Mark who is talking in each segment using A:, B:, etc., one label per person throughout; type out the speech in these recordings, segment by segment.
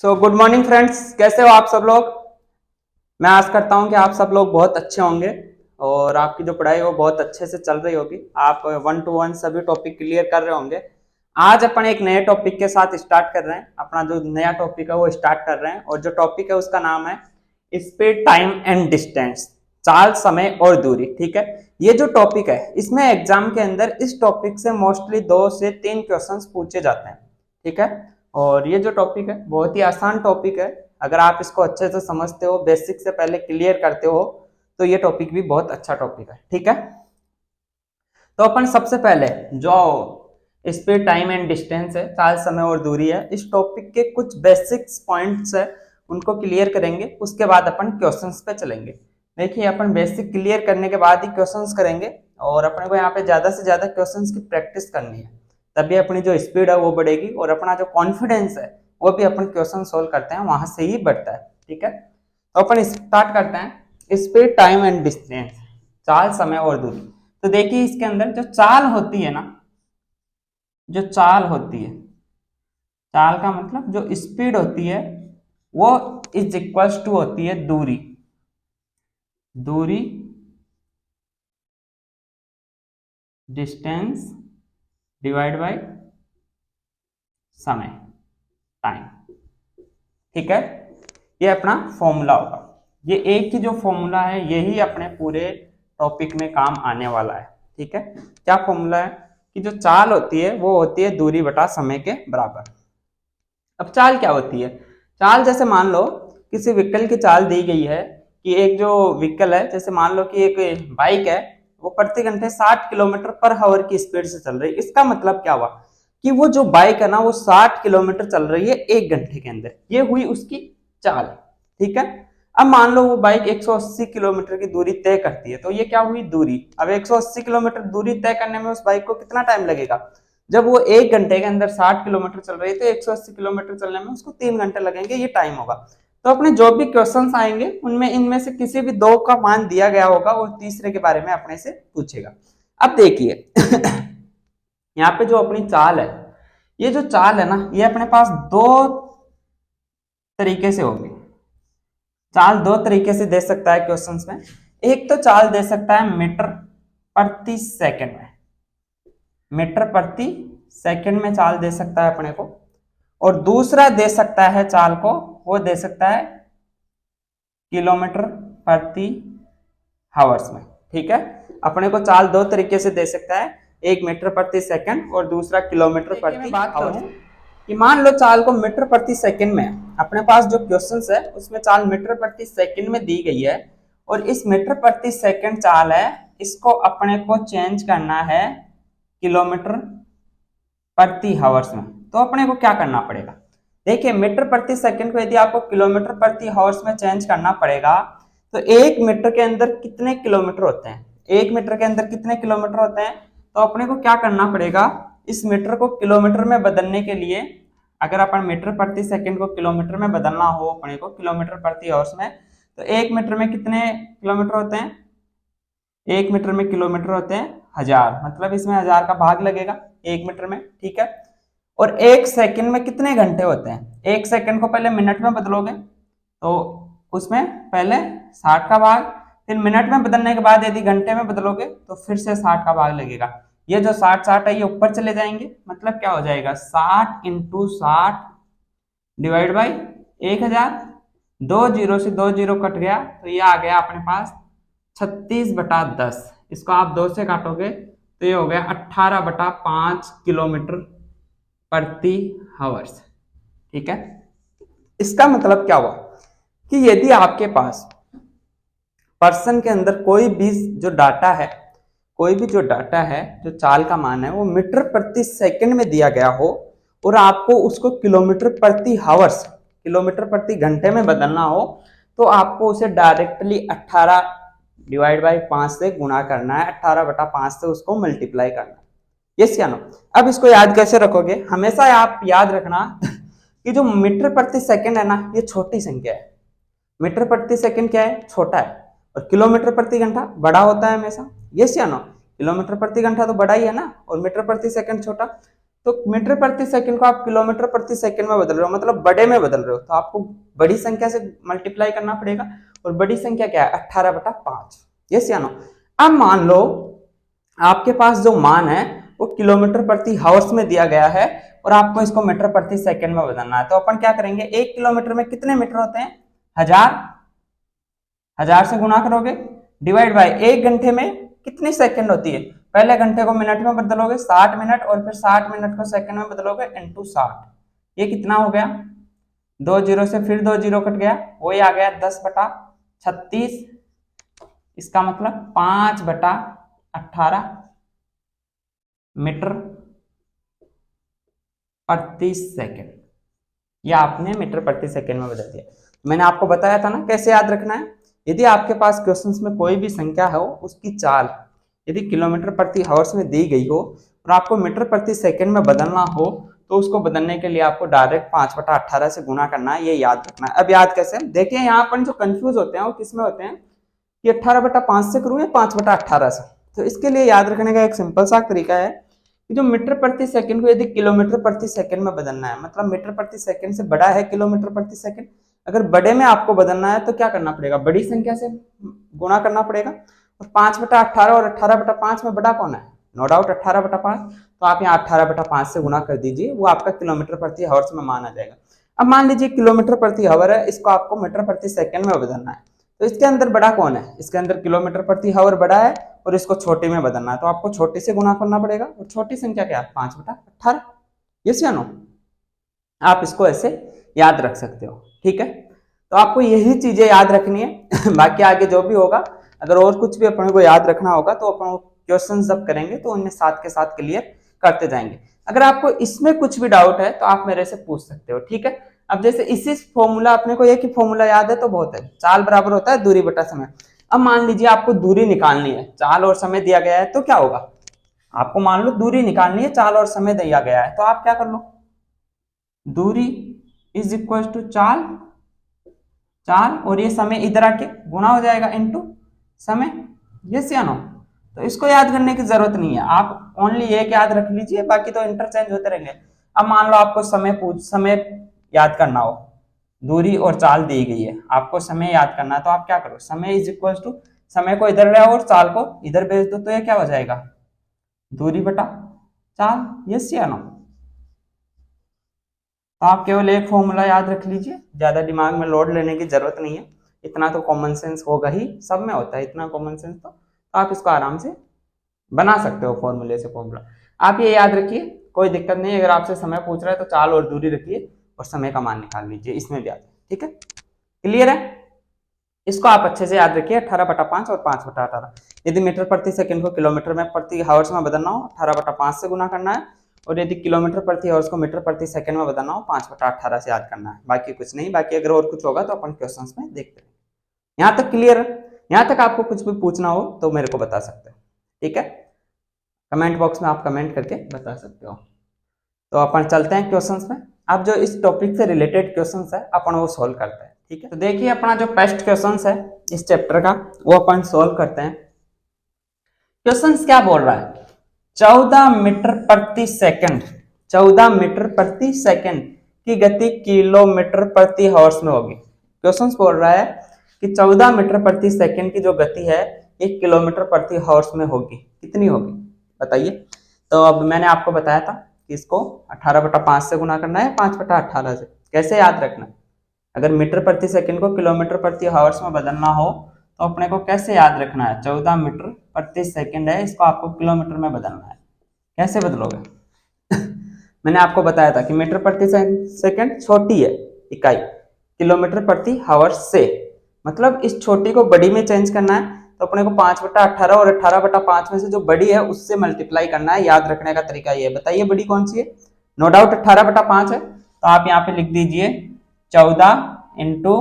A: Good morning friends, कैसे हो आप सब लोग। मैं आशा करता हूं कि आप सब लोग बहुत अच्छे होंगे और आपकी जो पढ़ाई है वो बहुत अच्छे से चल रही होगी। आप 1 to 1 सभी टॉपिक क्लियर कर रहे होंगे। आज अपन एक नए टॉपिक के साथ स्टार्ट कर रहे हैं। अपना जो नया टॉपिक है वो स्टार्ट कर रहे हैं और जो टॉपिक है उसका नाम है स्पीड, टाइम एंड डिस्टेंस। चाल, समय और दूरी। ठीक है, ये जो टॉपिक है इसमें एग्जाम के अंदर इस टॉपिक से मोस्टली 2 से 3 क्वेश्चंस पूछे जाते हैं। ठीक है, और ये जो टॉपिक है बहुत ही आसान टॉपिक है। अगर आप इसको अच्छे से समझते हो, बेसिक से पहले क्लियर करते हो, तो ये टॉपिक भी बहुत अच्छा टॉपिक है। ठीक है, तो अपन सबसे पहले जो स्पीड, टाइम एंड डिस्टेंस है, चाल, समय और दूरी है, इस टॉपिक के कुछ बेसिक्स पॉइंट्स है उनको क्लियर करेंगे। उसके बाद अपन क्वेश्चंस पे चलेंगे। देखिए, अपन बेसिक क्लियर करने के बाद ही क्वेश्चंस करेंगे और अपने को यहाँ पे ज्यादा से ज्यादा क्वेश्चंस की प्रैक्टिस करनी है, तभी अपनी जो स्पीड है वो बढ़ेगी और अपना जो कॉन्फिडेंस है वो भी अपन क्वेश्चन सोल्व करते हैं वहां से ही बढ़ता है। ठीक है, तो अपन स्टार्ट करते हैं स्पीड, टाइम एंड डिस्टेंस, चाल, समय और दूरी। तो देखिए, इसके अंदर जो चाल होती है ना, जो चाल होती है, चाल का मतलब जो स्पीड होती है वो इज इक्वल्स टू होती है दूरी। दूरी, डिस्टेंस डिवाइड बाय समय, टाइम। ठीक है, ये अपना फॉर्मूला होगा। ये एक ही जो फॉर्मूला है यही अपने पूरे टॉपिक में काम आने वाला है। ठीक है, क्या फॉर्मूला है कि जो चाल होती है वो होती है दूरी बटा समय के बराबर। अब चाल क्या होती है? चाल, जैसे मान लो किसी व्हीकल की चाल दी गई है कि एक जो व्हीकल है, जैसे मान लो कि एक बाइक है, वो प्रति घंटे 60 किलोमीटर पर आवर की स्पीड से चल रही है। इसका मतलब क्या हुआ कि वो जो बाइक है ना वो 60 किलोमीटर चल रही है 1 घंटे के अंदर। ये हुई उसकी चाल। ठीक है, अब मान लो वो बाइक 180 किलोमीटर की दूरी तय करती है, तो ये क्या हुई? दूरी। अब 180 किलोमीटर दूरी तय करने में उस बाइक को कितना टाइम लगेगा? जब वो 1 घंटे के अंदर 60 किलोमीटर चल रही है तो 180 किलोमीटर चलने में उसको 3 घंटे लगेंगे, ये टाइम होगा। तो अपने जो भी क्वेश्चंस आएंगे उनमें इनमें से किसी भी दो का मान दिया गया होगा और तीसरे के बारे में अपने से पूछेगा। अब देखिए यहाँ पे जो अपनी चाल है, ये जो चाल है ना, ये अपने पास दो तरीके से होगी। चाल दो तरीके से दे सकता है क्वेश्चंस में। एक तो चाल दे सकता है मीटर प्रति सेकंड में, मीटर प्रति सेकंड में चाल दे सकता है अपने को। और दूसरा दे सकता है चाल को, वो दे सकता है किलोमीटर प्रति हावर्स में। ठीक है, अपने को चाल दो तरीके से दे सकता है, एक मीटर प्रति सेकंड और दूसरा किलोमीटर प्रति हावर्स। कि मान लो चाल को मीटर प्रति सेकंड में, अपने पास जो क्वेश्चंस है उसमें चाल मीटर प्रति सेकंड में दी गई है और इस मीटर प्रति सेकंड चाल है, इसको अपने को चेंज करना है किलोमीटर प्रति हावर्स में। तो अपने को क्या करना पड़ेगा? देखिए, मीटर प्रति सेकंड को यदि आपको किलोमीटर प्रति हावर्स में चेंज करना पड़ेगा तो 1 मीटर के अंदर कितने किलोमीटर होते हैं? 1 मीटर के अंदर कितने किलोमीटर होते हैं? तो अपने को क्या करना पड़ेगा, इस मीटर को किलोमीटर में बदलने के लिए, अगर अपन मीटर प्रति सेकंड को किलोमीटर में बदलना हो अपने को किलोमीटर प्रति हावर्स में, तो 1 मीटर में कितने किलोमीटर होते हैं? 1 मीटर में किलोमीटर होते हैं 1000, मतलब इसमें 1000 का भाग लगेगा 1 मीटर में। ठीक है, और 1 सेकंड में कितने घंटे होते हैं? 1 सेकंड को पहले मिनट में बदलोगे तो उसमें पहले 60 का भाग, फिर मिनट में बदलने के बाद यदि घंटे में बदलोगे तो फिर से 60 का भाग लगेगा। ये जो 60 है ये ऊपर चले जाएंगे, मतलब क्या हो जाएगा? 60 × 60 डिवाइड बाई 1000। 2 जीरो से 2 जीरो कट गया तो ये आ गया अपने पास 36/10। इसको आप 2 से काटोगे तो ये हो गया 18/5 किलोमीटर प्रति हावर्स। ठीक है, इसका मतलब क्या हुआ कि यदि आपके पास पर्सन के अंदर कोई भी जो डाटा है, कोई भी जो डाटा है, जो चाल का मान है वो मीटर प्रति सेकंड में दिया गया हो और आपको उसको किलोमीटर प्रति हावर्स, किलोमीटर प्रति घंटे में बदलना हो, तो आपको उसे डायरेक्टली 18/5 से गुणा करना है, 18/5 से उसको मल्टीप्लाई करना है। यस या नो? अब इसको याद कैसे रखोगे? हमेशा आप याद रखना कि जो मीटर प्रति सेकंड है ना, ये छोटी संख्या है। मीटर प्रति सेकंड क्या है? छोटा है। और किलोमीटर प्रति घंटा बड़ा होता है हमेशा। यस या नो? किलोमीटर प्रति घंटा तो बड़ा ही है ना, और मीटर प्रति सेकंड छोटा। तो मीटर प्रति सेकंड को आप किलोमीटर प्रति सेकंड में बदल रहे हो, मतलब बड़े में बदल रहे हो, तो आपको बड़ी संख्या से मल्टीप्लाई करना पड़ेगा। और बड़ी संख्या क्या है? 18/5। यस या नो? अब मान लो आपके पास जो मान है वो किलोमीटर प्रति हावर्स में दिया गया है और आपको इसको मीटर प्रति सेकंड में बदलना है। तो अपन क्या करेंगे, 1 किलोमीटर में कितने मीटर होते हैं? 1000 से गुणा करोगे, डिवाइड बाय 1 घंटे में कितनी सेकंड होती है? पहले घंटे को मिनट में बदलोगे 60 मिनट, और फिर 60 मिनट को सेकंड में बदलोगे इंटू 60। ये कितना हो गया? 2 जीरो से फिर 2 जीरो कट गया, वही आ गया 10/36। इसका मतलब 5/18 मीटर प्रति सेकंड। या आपने मीटर प्रति सेकंड में बदल दिया। मैंने आपको बताया था ना कैसे याद रखना है। यदि आपके पास क्वेश्चंस में कोई भी संख्या हो, उसकी चाल यदि किलोमीटर प्रति हावर्स में दी गई हो और आपको मीटर प्रति सेकंड में बदलना हो, तो उसको बदलने के लिए आपको डायरेक्ट 5/18 से गुणा करना है, ये याद रखना है। अब याद कैसे? देखिए यहाँ पर जो कंफ्यूज होते हैं वो किसमें होते हैं कि 18/5 से करूँ या 5/18 से। तो इसके लिए याद रखने का एक सिंपल सा तरीका है कि जो मीटर प्रति सेकंड को यदि किलोमीटर प्रति सेकंड में बदलना है, मतलब मीटर प्रति सेकंड से बड़ा है किलोमीटर प्रति सेकंड, अगर बड़े में आपको बदलना है तो क्या करना पड़ेगा? बड़ी संख्या से गुणा करना पड़ेगा। और 5/18 और 18/5 में बड़ा कौन है? No doubt 18/5। तो आप यहाँ 18/5 से गुणा कर दीजिए, वो आपका किलोमीटर प्रति हावर्स में मान आ जाएगा। अब मान लीजिए किलोमीटर प्रति हावर है, इसको आपको मीटर प्रति सेकंड में बदलना है, तो इसके अंदर बड़ा कौन है? इसके अंदर किलोमीटर प्रति हावर बड़ा है और इसको छोटे में बदलना है, तो आपको छोटे से गुणा करना पड़ेगा। और छोटी संख्या क्या है? 5/18। यस या नो? आप इसको ऐसे याद रख सकते हो, ठीक है। तो आपको यही चीजें याद रखनी है बाकी आगे जो भी होगा, अगर और कुछ भी अपने को याद रखना होगा तो अपन क्वेश्चन जब करेंगे तो उनमें साथ के साथ क्लियर करते जाएंगे। अगर आपको इसमें कुछ भी डाउट है तो आप मेरे से पूछ सकते हो, ठीक है। अब जैसे इसी फॉर्मूला, अपने को एक ही फॉर्मूला याद है तो बहुत है, चाल बराबर होता है दूरी बटा समय। अब मान लीजिए आपको दूरी निकालनी है, चाल और समय दिया गया है, तो क्या होगा? आपको मान लो दूरी निकालनी है, चाल और समय दिया गया है, तो आप क्या कर लो, दूरी इज इक्वल टू चाल, चाल और ये समय इधर आके गुणा हो जाएगा इनटू समय। यस या नो? तो इसको याद करने की जरूरत नहीं है, आप ओनली एक याद रख लीजिए, बाकी तो इंटरचेंज होते रहेंगे। अब मान लो आपको समय याद करना हो, दूरी और चाल दी गई है, आपको समय याद करना है, तो आप क्या करो, समय इज इक्वल टू, समय को इधर ले आओ और चाल को इधर भेज दो, तो ये क्या हो जाएगा? दूरी बटा चाल। यस या नो? तो आप केवल एक फॉर्मूला याद रख लीजिए, ज्यादा दिमाग में लोड लेने की जरूरत नहीं है, इतना तो कॉमन सेंस होगा ही, सब में होता है इतना कॉमन सेंस, तो आप इसको आराम से बना सकते हो फॉर्मूले से फॉर्मूला। आप ये याद रखिए, कोई दिक्कत नहीं, अगर आपसे समय पूछ रहा है तो चाल और दूरी रखिए और समय का मान निकाल लीजिए, इसमें भी आता है, ठीक है। क्लियर है? इसको आप अच्छे से याद रखिए, 18/5 और 5/18। यदि मीटर प्रति सेकंड को किलोमीटर में प्रति हावर्स में बदलना हो, 18/5 से गुना करना है, और यदि किलोमीटर प्रति हावर्स को मीटर प्रति सेकंड में बदलना हो, 5/18 से याद करना है, बाकी कुछ नहीं। बाकी अगर और कुछ होगा तो अपन क्वेश्चंस में देखते हैं। यहाँ तक क्लियर है? यहाँ तक आपको कुछ भी पूछना हो तो मेरे को बता सकते हो, ठीक है। कमेंट बॉक्स में आप कमेंट करके बता सकते हो। तो अपन चलते हैं क्वेश्चंस में। अब जो इस टॉपिक से रिलेटेड क्वेश्चंस है अपन वो सोल्व करते हैं, ठीक है। तो देखिए अपना जो फर्स्ट क्वेश्चंस है इस चैप्टर का वो अपन सोल्व करते हैं। क्वेश्चंस क्या बोल रहा है? 14 मीटर प्रति सेकंड, 14 मीटर प्रति सेकंड की गति किलोमीटर प्रति हावर्स में होगी। क्वेश्चंस बोल रहा है कि 14 मीटर प्रति सेकंड की जो गति है 1 किलोमीटर प्रति हावर्स में होगी, कितनी होगी बताइए। तो अब मैंने आपको बताया था कि इसको 18/5 से गुणा करना है, 5/18 से। कैसे याद रखना है? अगर मीटर प्रति सेकंड को किलोमीटर प्रति हावर्स में बदलना हो तो अपने को कैसे याद रखना है? 14 मीटर प्रति सेकंड है, इसको आपको किलोमीटर में बदलना है। कैसे बदलोगे? मैंने आपको बताया था कि मीटर प्रति सेकंड छोटी है इकाई, किलोमीटर प्रति हावर्स से, मतलब इस छोटी को बड़ी में चेंज करना है, तो अपने को 5/18 और 18/5 में से जो बड़ी है उससे मल्टीप्लाई करना है। याद रखने का तरीका ये है। बताइए बड़ी कौन सी है? नो डाउट 18/5 है, तो आप यहाँ पे लिख दीजिए 14 इंटू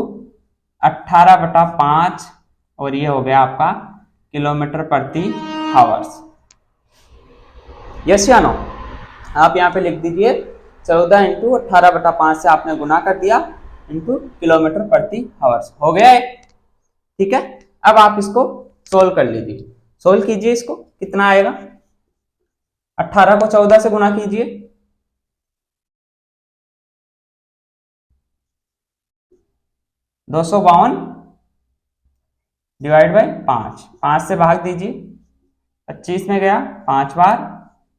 A: 18/5 और ये हो गया आपका किलोमीटर प्रति हावर्स। यस या नो? आप यहाँ पे लिख दीजिए 14 इंटू 18/5 से आपने गुना कर दिया इंटू किलोमीटर प्रति हावर्स, हो गया है, ठीक है। अब आप इसको सोल्व कर लीजिए, सोल्व कीजिए, इसको कितना आएगा? 18 को 14 से गुना कीजिए, 252 डिवाइड बाई 5, 5 से भाग दीजिए, 25 में गया 5 बार,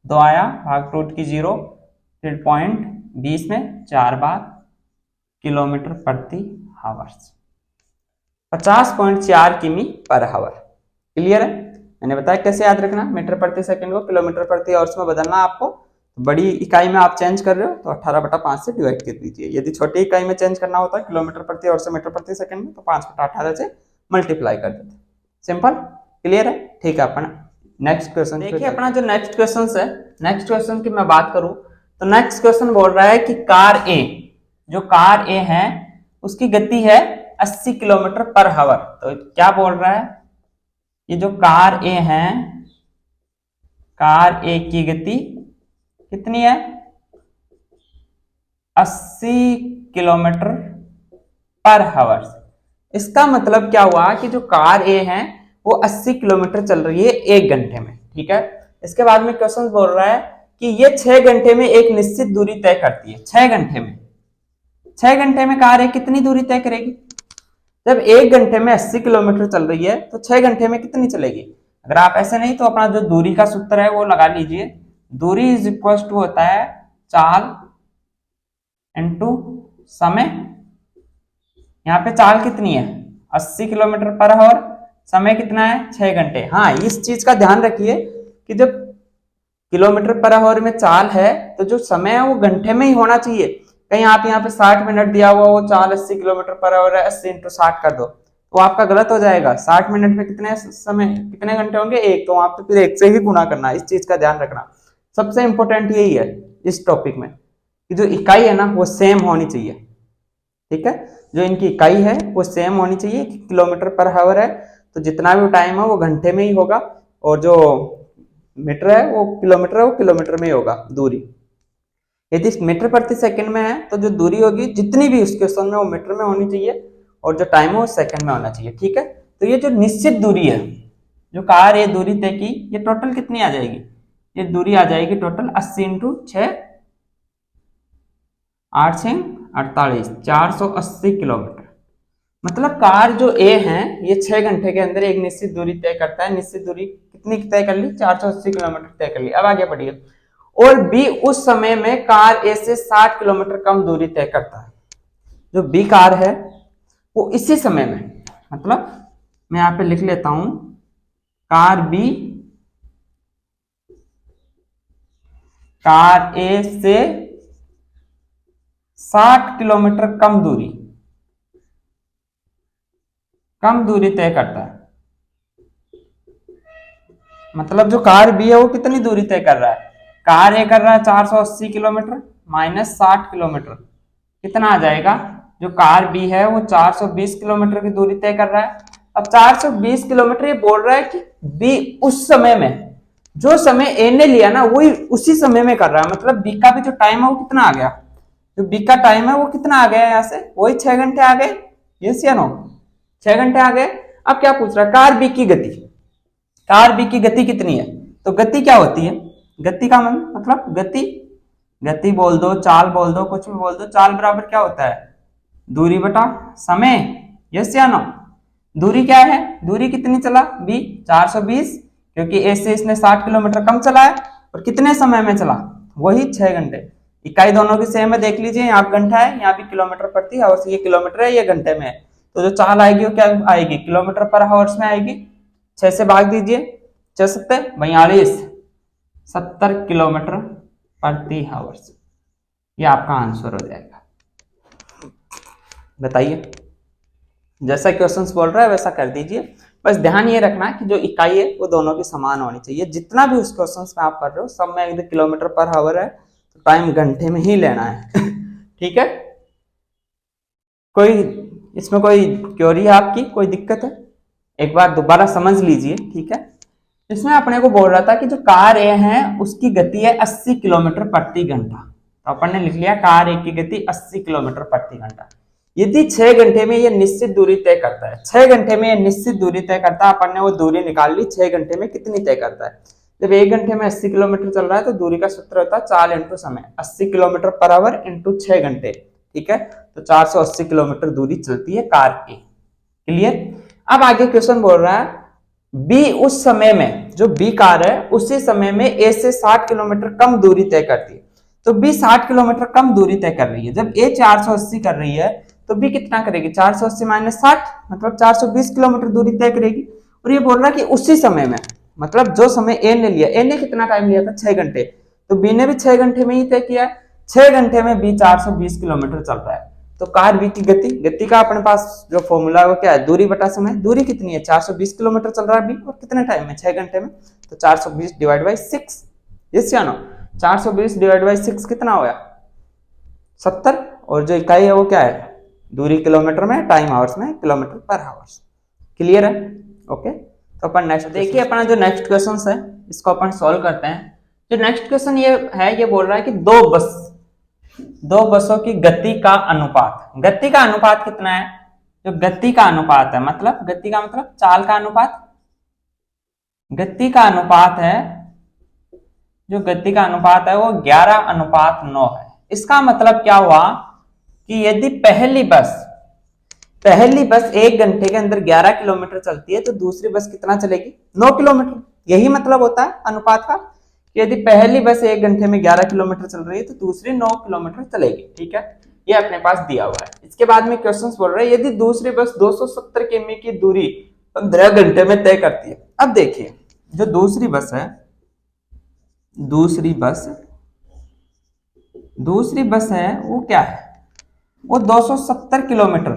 A: 2 आया, भाग टूट की 0, फिर पॉइंट 20 में 4 बार, किलोमीटर प्रति हावर्स, 50.4 किमी पर हावर। क्लियर है? मैंने बताया कैसे याद रखना, मीटर प्रति सेकंड को किलोमीटर प्रति आवर्स में बदलना आपको। बड़ी इकाई में आप चेंज कर रहे हो तो 18/5 से डिवाइड कर दीजिए। यदि छोटी इकाई में चेंज करना होता है किलोमीटर प्रति आवर्स से मीटर प्रति सेकंड में, तो 5/18 से मल्टीप्लाई कर देते। सिंपल, क्लियर है? ठीक है, अपन नेक्स्ट क्वेश्चन देखिए। अपना जो नेक्स्ट क्वेश्चन है, नेक्स्ट क्वेश्चन की मैं बात करूं तो नेक्स्ट क्वेश्चन बोल रहा है कि कार ए, जो कार ए है उसकी गति है 80 किलोमीटर पर हावर। तो क्या बोल रहा है, ये जो कार ए है, कार ए की गति कितनी है, 80 किलोमीटर पर हावर। इसका मतलब क्या हुआ कि जो कार ए है वो 80 किलोमीटर चल रही है 1 घंटे में। ठीक है, इसके बाद में क्वेश्चन बोल रहा है कि ये 6 घंटे में एक निश्चित दूरी तय करती है। 6 घंटे में, 6 घंटे में कार ए कितनी दूरी तय करेगी? जब 1 घंटे में 80 किलोमीटर चल रही है तो 6 घंटे में कितनी चलेगी? अगर आप ऐसे नहीं तो अपना जो दूरी का सूत्र है वो लगा लीजिए। दूरी इज इक्वल टू होता है चाल इंटू समय। यहाँ पे चाल कितनी है 80 किलोमीटर पर आवर, समय कितना है 6 घंटे। हाँ, इस चीज का ध्यान रखिए कि जब किलोमीटर पर आवर में चाल है तो जो समय है वो घंटे में ही होना चाहिए। कहीं आप यहाँ पे 60 मिनट दिया हुआ, वो चाल 80 किलोमीटर पर आवर है, 80 इंटू 60 कर दो तो आपका गलत हो जाएगा। 60 मिनट में कितने समय, कितने घंटे होंगे? 1। तो आप तो फिर 1 से ही गुना करना, इस चीज का ध्यान रखना। सबसे इंपॉर्टेंट यही है इस टॉपिक में कि जो इकाई है ना वो सेम होनी चाहिए। ठीक है, जो इनकी इकाई है वो सेम होनी चाहिए कि किलोमीटर पर आवर है तो जितना भी टाइम है वो घंटे में ही होगा, और जो मीटर है वो किलोमीटर में ही होगा दूरी। यदि मीटर प्रति सेकंड में है तो जो दूरी होगी जितनी भी उस क्वेश्चन में वो मीटर में होनी चाहिए, और जो टाइम है वो सेकंड में होना चाहिए। ठीक है, तो ये जो निश्चित दूरी है, जो कार ये दूरी तय की, ये टोटल कितनी आ जाएगी? ये दूरी आ जाएगी टोटल 80 इंटू 6, 8 6 48, 480 किलोमीटर। मतलब कार जो ए है ये 6 घंटे के अंदर एक निश्चित दूरी तय करता है। निश्चित दूरी कितनी तय कर ली? 480 किलोमीटर तय कर ली। अब आगे बढ़िए। और बी उस समय में कार ए से 60 किलोमीटर कम दूरी तय करता है। जो बी कार है वो इसी समय में, मतलब मैं यहां पे लिख लेता हूं, कार बी कार ए से 60 किलोमीटर कम दूरी तय करता है। मतलब जो कार बी है वो कितनी दूरी तय कर रहा है? कार ए कर रहा है 480 किलोमीटर माइनस 60 किलोमीटर, कितना आ जाएगा? जो कार बी है वो 420 किलोमीटर की दूरी तय कर रहा है। अब 420 किलोमीटर ये बोल रहा है कि बी उस समय में, जो समय ए ने लिया ना वही उसी समय में कर रहा है। मतलब बी का भी जो टाइम है वो कितना आ गया? जो बी का टाइम है वो कितना आ गया? यहाँ से वही 6 घंटे आ गए। यस या नो? 6 घंटे आ गए। अब क्या पूछ रहा है? कार बी की गति, कार बी की गति कितनी है? तो गति क्या होती है? गति का मतलब गति बोल दो, चाल बोल दो, कुछ भी बोल दो। चाल बराबर क्या होता है? दूरी बटा समय। यस या नो? दूरी क्या है? दूरी कितनी चला बी? 420, क्योंकि ए से इसने 60 किलोमीटर कम चला है। और कितने समय में चला? वही 6 घंटे। इकाई दोनों की सेम है, देख लीजिए, यहाँ घंटा है, यहाँ भी किलोमीटर प्रति आवर्स। ये किलोमीटर है, ये घंटे में है, तो जो चाल आएगी वो क्या आएगी? किलोमीटर पर आवर्स में आएगी। 6 से भाग दीजिए, 6 7 42, 70 किलोमीटर प्रति आवर्स। ये आपका आंसर हो जाएगा। बताइए, जैसा क्वेश्चंस बोल रहा है वैसा कर दीजिए। बस ध्यान ये रखना कि जो इकाई है वो दोनों की समान होनी चाहिए। जितना भी उस क्वेश्चंस में आप कर रहे हो सब में एकदम किलोमीटर पर आवर है, तो टाइम घंटे में ही लेना है। ठीक है, कोई इसमें कोई क्वेरी है आपकी, कोई दिक्कत है? एक बार दोबारा समझ लीजिए। ठीक है, इसमें अपने को बोल रहा था कि जो कार ए है उसकी गति है 80 किलोमीटर प्रति घंटा। तो अपन ने लिख लिया कार ए की गति 80 किलोमीटर प्रति घंटा। यदि 6 घंटे में ये निश्चित दूरी तय करता है, 6 घंटे में ये निश्चित दूरी तय करता है, अपन ने वो दूरी निकाल ली 6 घंटे में कितनी तय करता है। जब 1 घंटे में 80 किलोमीटर चल रहा है तो दूरी का सूत्र होता है चाल इंटू समय, 80 किलोमीटर पर आवर इंटू 6 घंटे, ठीक है। तो 480 किलोमीटर दूरी चलती है कार की। क्लियर। अब आगे क्वेश्चन बोल रहा है बी उस समय में, जो बी कार है उसी समय में ए से 60 किलोमीटर कम दूरी तय करती है। तो बी 60 किलोमीटर कम दूरी तय कर रही है। जब ए 480 कर रही है तो बी कितना करेगी, 480 माइनस 60 मतलब 420 किलोमीटर दूरी तय करेगी। और ये बोल रहा है कि उसी समय में, मतलब जो समय ए ने लिया, ए ने कितना टाइम लिया था, 6 घंटे, तो बी ने भी 6 घंटे में ही तय किया है। 6 घंटे में बी 420 किलोमीटर चल रहा है। तो कार बी की गति का अपने पास जो फॉर्मूला है वो क्या है, दूरी बटा समय। दूरी कितनी है, 420 किलोमीटर चल रहा है बी, और कितने टाइम में, 6 घंटे में। तो 420 डिवाइड बाई 6, यस या नो। 420 डिवाइड बाई 6 कितना होगा, 70। और जो इकाई है वो क्या है, दूरी किलोमीटर में, टाइम आवर्स में, किलोमीटर पर आवर्स। क्लियर है, ओके। तो अपन नेक्स्ट देखिए, अपना जो नेक्स्ट क्वेश्चन है इसको अपन सॉल्व करते हैं। जो नेक्स्ट क्वेश्चन ये है, ये बोल रहा है कि दो बसों की गति का अनुपात। गति का अनुपात कितना है, जो गति का अनुपात है, मतलब गति का मतलब चाल का अनुपात, गति का अनुपात है, जो गति का अनुपात है वो 11:9 है। इसका मतलब क्या हुआ कि यदि पहली बस 1 घंटे के अंदर 11 किलोमीटर चलती है तो दूसरी बस कितना चलेगी, 9 किलोमीटर। यही मतलब होता है अनुपात का, कि यदि पहली बस 1 घंटे में 11 किलोमीटर चल रही है तो दूसरी 9 किलोमीटर चलेगी। ठीक है, ये अपने पास दिया हुआ है। इसके बाद में क्वेश्चन बोल रहे हैं यदि दूसरी बस 270 किमी की दूरी 15 घंटे में तय करती है। अब देखिए, जो दूसरी बस है वो क्या है, वो 270 किलोमीटर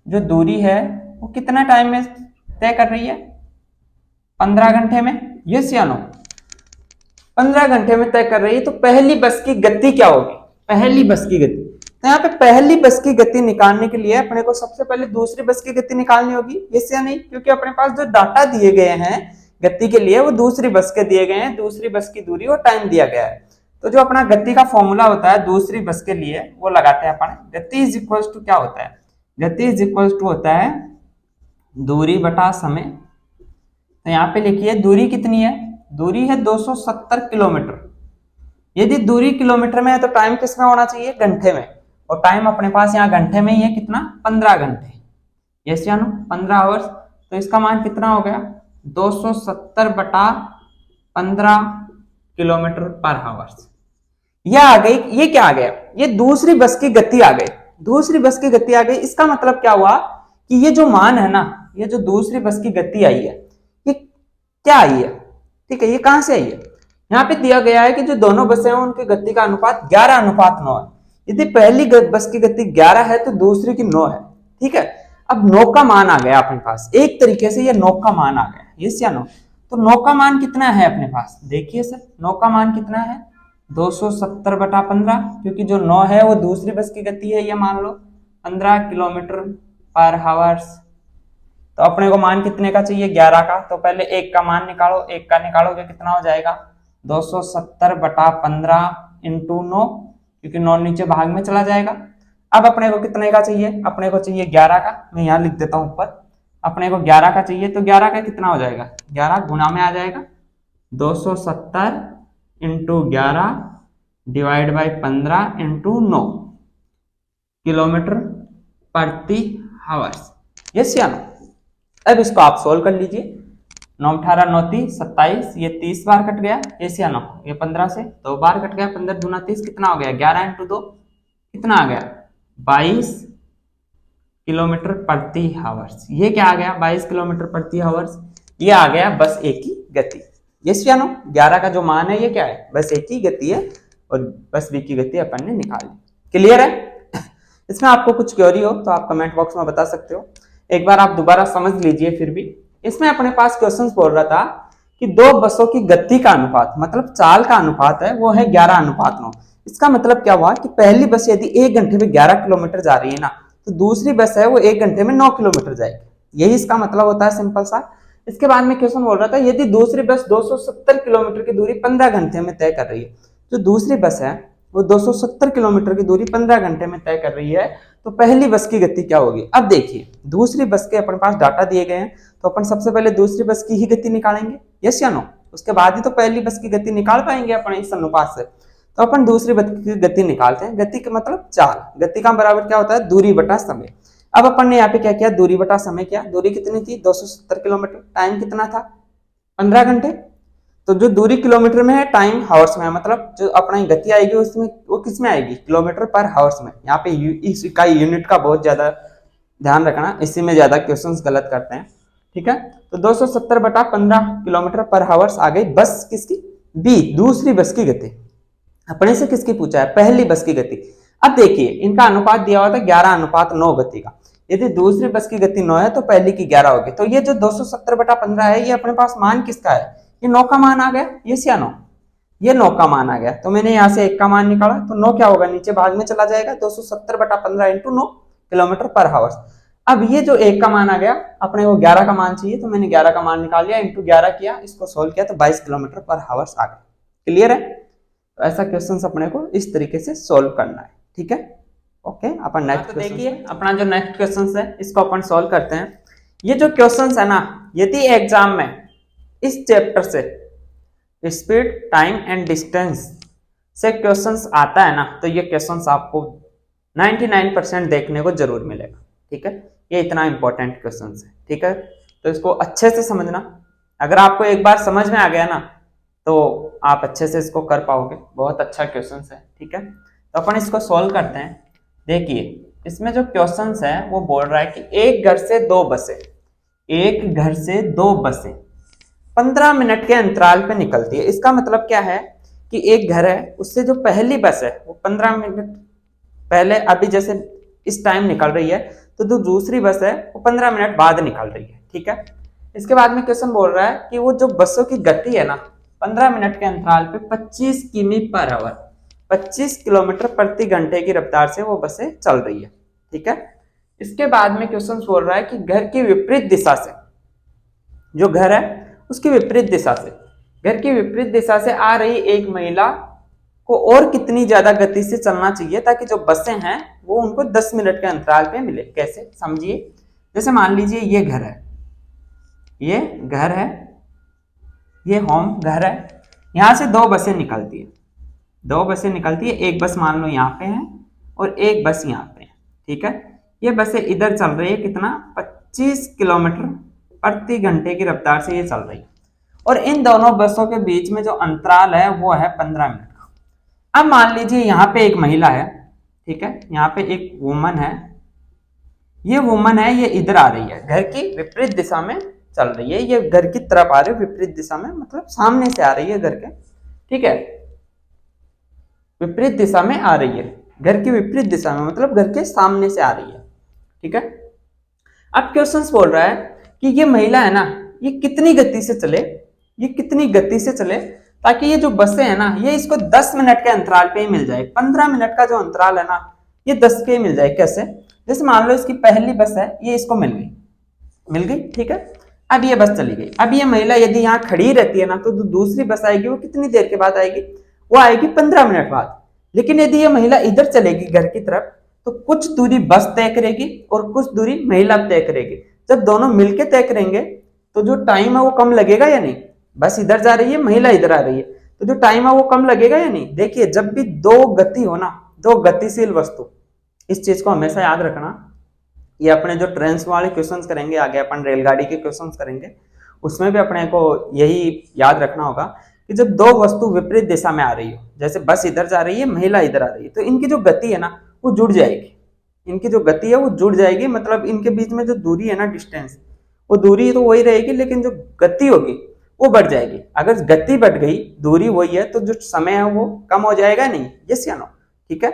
A: जो दूरी है वो कितना टाइम में तय कर रही है, 15 घंटे में, यस या नो। 15 घंटे में तय कर रही है। तो पहली बस की गति क्या होगी, पहली बस की गति। तो यहाँ पे पहली बस की गति निकालने के लिए अपने को सबसे पहले दूसरी बस की गति निकालनी होगी, यस या नहीं, क्योंकि अपने पास जो डाटा दिए गए हैं गति के लिए वो दूसरी बस के दिए गए हैं, दूसरी बस की दूरी और टाइम दिया गया है। तो जो अपना गति का फॉर्मूला होता है दूसरी बस के लिए वो लगाते हैं अपन। गति इज इक्वल टू क्या होता है, गति इज इक्वल टू होता है दूरी बटा समय। तो यहाँ पे लिखिए दूरी कितनी है, दूरी है 270 किलोमीटर। यदि दूरी किलोमीटर में है तो टाइम किस में होना चाहिए, घंटे में, और टाइम अपने पास यहाँ घंटे में ही है, कितना, 15 घंटे, यस या नो, 15 आवर्स। तो इसका मान कितना हो गया, 270 बटा 15 किलोमीटर पर आवर्स। यह आ गई, ये क्या आ गया, ये दूसरी बस की गति आ गई, दूसरी बस की गति आ गई। इसका मतलब क्या हुआ कि ये जो मान है ना, ये जो दूसरी बस की गति आई है, ये क्या आई है, ठीक है, ये कहां से आई है, यहाँ पे दिया गया है कि जो दोनों बसें हैं उनकी गति का अनुपात 11:9 है। यदि पहली बस की गति 11 है तो दूसरी की 9 है, ठीक है। अब 9 का मान आ गया अपने पास, एक तरीके से ये 9 का मान आ गया, यस या नो। तो 9 का मान कितना है अपने पास, देखिए सर 9 का मान कितना है, 270 बटा 15, क्योंकि जो 9 है वो दूसरी बस की गति है, ये मान लो 15 किलोमीटर पर आवर्स। तो अपने को मान कितने का चाहिए, 11 का। तो पहले 1 का मान निकालो, 1 का निकालोगे कितना हो जाएगा, 270 बटा 15 इंटू 9, क्योंकि 9 नीचे भाग में चला जाएगा। अब अपने को कितने का चाहिए, अपने को चाहिए 11 का, मैं यहाँ लिख देता हूँ ऊपर, अपने को 11 का चाहिए। तो 11 का कितना हो जाएगा, 11 गुना में आ जाएगा, 270 into 11 divide by 15 into 9 kilometre प्रति आवर्स, यस या नो। अब इसको आप सोल्व कर लीजिए, 9 18 9 30 27, ये 30 बार कट गया, यस या नो। ये 15 से 2 बार कट गया, 15 दूना 30, कितना हो गया, 11 इंटू 2 कितना आ गया, 22 किलोमीटर प्रति आवर्स। ये क्या आ गया, 22 किलोमीटर प्रति आवर्स। ये आ गया बस एक ही गति, यस या नो। 11 का जो मान है ये क्या है, बस एक ही गति है, और बस बी की गति अपन ने निकाल ली। क्लियर है। इसमें आपको कुछ क्वेरी हो तो आप कमेंट बॉक्स में बता सकते हो, एक बार आप दोबारा समझ लीजिए। फिर भी इसमें अपने पास क्वेश्चन बोल रहा था कि दो बसों की गति का अनुपात, मतलब चाल का अनुपात है, वो है 11:9। इसका मतलब क्या हुआ कि पहली बस यदि 1 घंटे में 11 किलोमीटर जा रही है ना, तो दूसरी बस है वो 1 घंटे में 9 किलोमीटर जाएगी, यही इसका मतलब होता है, सिंपल सा। इसके बाद में क्वेश्चन बोल रहा था यदि दूसरी बस 270 किलोमीटर की दूरी 15 घंटे में तय कर रही है, जो दूसरी बस है वो 270 किलोमीटर की दूरी 15 घंटे में तय कर रही है, तो पहली बस की गति क्या होगी। अब देखिए दूसरी बस के अपने पास डाटा दिए गए हैं, तो अपन सबसे पहले दूसरी बस की ही गति निकालेंगे, यस या नो। उसके बाद ही तो पहली बस की गति निकाल पाएंगे अपन इस अनुपात से। तो अपन दूसरी बस की गति निकालते हैं। गति का मतलब चाल, गति का बराबर क्या होता है, दूरी बटा समय। अब अपन ने यहाँ पे क्या किया, दूरी बटा समय किया। दूरी कितनी थी, 270 किलोमीटर। टाइम कितना था, 15 घंटे। तो जो दूरी किलोमीटर में है, टाइम हावर्स में है, मतलब जो अपना गति आएगी उसमें वो किस में आएगी, किलोमीटर पर हावर्स में। यहाँ पे इस इकाई यूनिट का बहुत ज्यादा ध्यान रखना, इसी में ज्यादा क्वेश्चंस गलत करते हैं, ठीक है। तो 270 बटा 15 किलोमीटर पर हावर्स आ गई बस किसकी, बी, दूसरी बस की गति। अपने से किसकी पूछा है, पहली बस की गति। अब देखिए इनका अनुपात दिया हुआ था 11:9 गति का। यदि दूसरी बस की गति 9 है तो पहली की 11 होगी। तो ये जो 270 बटा 15 है, ये अपने पास मान किसका है, ये 9 का मान आ गया, ये या 9, ये 9 का मान आ गया। तो मैंने यहाँ से 1 का मान निकाला, तो 9 क्या होगा, नीचे भाग में चला जाएगा, 270 बटा 15 इंटू 9 किलोमीटर पर हावर्स। अब ये जो 1 का मान आ गया, अपने को 11 का मान चाहिए, तो मैंने 11 का मान निकाल लिया, इंटू 11 किया, इसको सोल्व किया तो 22 किलोमीटर पर हावर्स आ गया। क्लियर है। तो ऐसा क्वेश्चन अपने को इस तरीके से सोल्व करना है, ठीक है। ओके, अपन नेक्स्ट तो देखिए अपना जो नेक्स्ट क्वेश्चन है इसको अपन सोल्व करते हैं। ये जो क्वेश्चन है ना, यदि एग्जाम में इस चैप्टर से स्पीड, टाइम एंड डिस्टेंस से क्वेश्चंस आता है ना, तो ये क्वेश्चंस आपको 99% देखने को जरूर मिलेगा, ठीक है। ये इतना इंपॉर्टेंट क्वेश्चन है, ठीक है। तो इसको अच्छे से समझना। अगर आपको एक बार समझ में आ गया ना, तो आप अच्छे से इसको कर पाओगे। बहुत अच्छा क्वेश्चन है, ठीक है। तो अपन इसको सोल्व करते हैं। देखिए इसमें जो क्वेश्चन है वो बोल रहा है कि एक घर से 2 बसें, एक घर से 2 बसें 15 मिनट के अंतराल पे निकलती है। इसका मतलब क्या है कि एक घर है, उससे जो पहली बस है वो 15 मिनट पहले, अभी जैसे इस टाइम निकल रही है, तो जो दूसरी बस है वो 15 मिनट बाद निकल रही है, ठीक है। इसके बाद में क्वेश्चन बोल रहा है कि वो जो बसों की गति है ना, 15 मिनट के अंतराल पे 25 किमी पर आवर, 25 किलोमीटर प्रति घंटे की रफ्तार से वो बसें चल रही है, ठीक है। इसके बाद में क्वेश्चन बोल रहा है कि घर की विपरीत दिशा से, जो घर है उसकी विपरीत दिशा से, घर की विपरीत दिशा से आ रही एक महिला को और कितनी ज्यादा गति से चलना चाहिए ताकि जो बसें हैं वो उनको 10 मिनट के अंतराल पे मिले। कैसे, समझिए। जैसे मान लीजिए ये घर है, ये घर है, ये होम घर है, यहां से 2 बसें निकलती है, 2 बसें निकलती है। एक बस मान लो यहाँ पे है और एक बस यहाँ पे है, ठीक है। ये बसें इधर चल रही है, कितना, 25 किलोमीटर प्रति घंटे की रफ्तार से ये चल रही है, और इन दोनों बसों के बीच में जो अंतराल है वो है 15 मिनट का। अब मान लीजिए यहाँ पे एक महिला है, ठीक है, यहाँ पे एक वुमन है, ये वुमन है, ये इधर आ रही है, घर की विपरीत दिशा में चल रही है, ये घर की तरफ आ रही है, विपरीत दिशा में मतलब सामने से आ रही है घर के, ठीक है, विपरीत दिशा में आ रही है, घर की विपरीत दिशा में मतलब घर के सामने से आ रही है, ठीक है। अब क्वेश्चन बोल रहा है कि ये महिला है ना, ये कितनी गति से चले, ये कितनी गति से चले ताकि ये जो बसें है ना, ये इसको 10 मिनट के अंतराल पे ही मिल जाए। 15 मिनट का जो अंतराल है ना, ये 10 के ही मिल जाए। कैसे, जैसे मान लो इसकी पहली बस है, ये इसको मिल गई, ठीक है। अब ये बस चली गई। अब ये महिला यदि यहाँ खड़ी रहती है ना, तो दूसरी बस आएगी, वो कितनी देर के बाद आएगी, वो आएगी 15 मिनट बाद। लेकिन यदि ये महिला इधर चलेगी घर की तरफ, तो कुछ दूरी बस तय करेगी और कुछ दूरी महिला तय करेगी। जब दोनों मिलके तय करेंगे तो जो टाइम है वो कम लगेगा या नहीं, बस इधर जा रही है, महिला इधर आ रही है, तो जो टाइम है वो कम लगेगा या नहीं। देखिए जब भी 2 गति हो ना, 2 गतिशील वस्तु, इस चीज को हमेशा याद रखना। ये अपने जो ट्रेन वाले क्वेश्चंस करेंगे आगे, अपन रेलगाड़ी के क्वेश्चंस करेंगे, उसमें भी अपने को यही याद रखना होगा कि जब 2 वस्तु विपरीत दिशा में आ रही हो, जैसे बस इधर जा रही है, महिला इधर आ रही है, तो इनकी जो गति है ना वो जुड़ जाएगी, इनकी जो गति है वो जुड़ जाएगी, मतलब इनके बीच में जो दूरी है ना, डिस्टेंस, वो दूरी तो वही रहेगी, लेकिन जो गति होगी वो बढ़ जाएगी। अगर गति बढ़ गई, दूरी वही है, तो जो समय है वो कम हो जाएगा नहीं, यस या नो, ठीक है।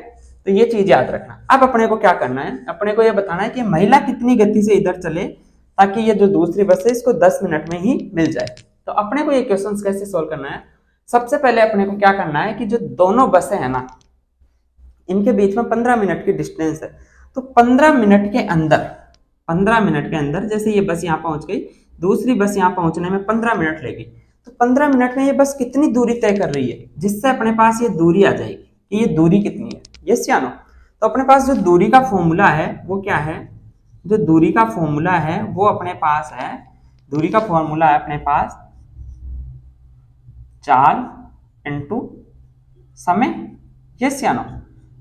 A: तो ये चीज याद रखना। अब अपने को क्या करना है, अपने को ये बताना है कि महिला कितनी गति से इधर चले ताकि ये जो दूसरी बस है इसको 10 मिनट में ही मिल जाए। तो अपने को ये क्वेश्चन कैसे सोल्व करना है, सबसे पहले अपने को क्या करना है कि जो दोनों बसें हैं ना, इनके बीच में 15 मिनट की डिस्टेंस है, तो 15 मिनट के अंदर, 15 मिनट के अंदर, जैसे ये बस यहाँ पहुंच गई, दूसरी बस यहाँ पहुंचने में 15 मिनट लेगी, तो 15 मिनट में ये बस कितनी दूरी तय कर रही है, जिससे अपने पास ये दूरी आ जाएगी कि ये दूरी कितनी है, यस या नो। तो अपने पास जो दूरी का फॉर्मूला है वो क्या है, जो दूरी का फॉर्मूला है वो अपने पास है, दूरी का फॉर्मूला है अपने पास 4 × समय, यस या नो।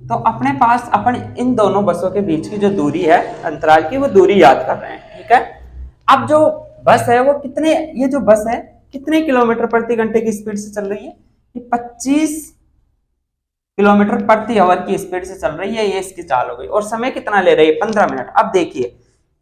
A: तो अपने पास अपन इन दोनों बसों के बीच की जो दूरी है अंतराल की, वो दूरी याद कर रहे हैं, ठीक है। अब जो बस है वो कितने, ये जो बस है कितने किलोमीटर प्रति घंटे की स्पीड से चल रही है, ये 25 किलोमीटर प्रति आवर की स्पीड से चल रही है, ये इसकी चाल हो गई। और समय कितना ले रही है, 15 मिनट। अब देखिए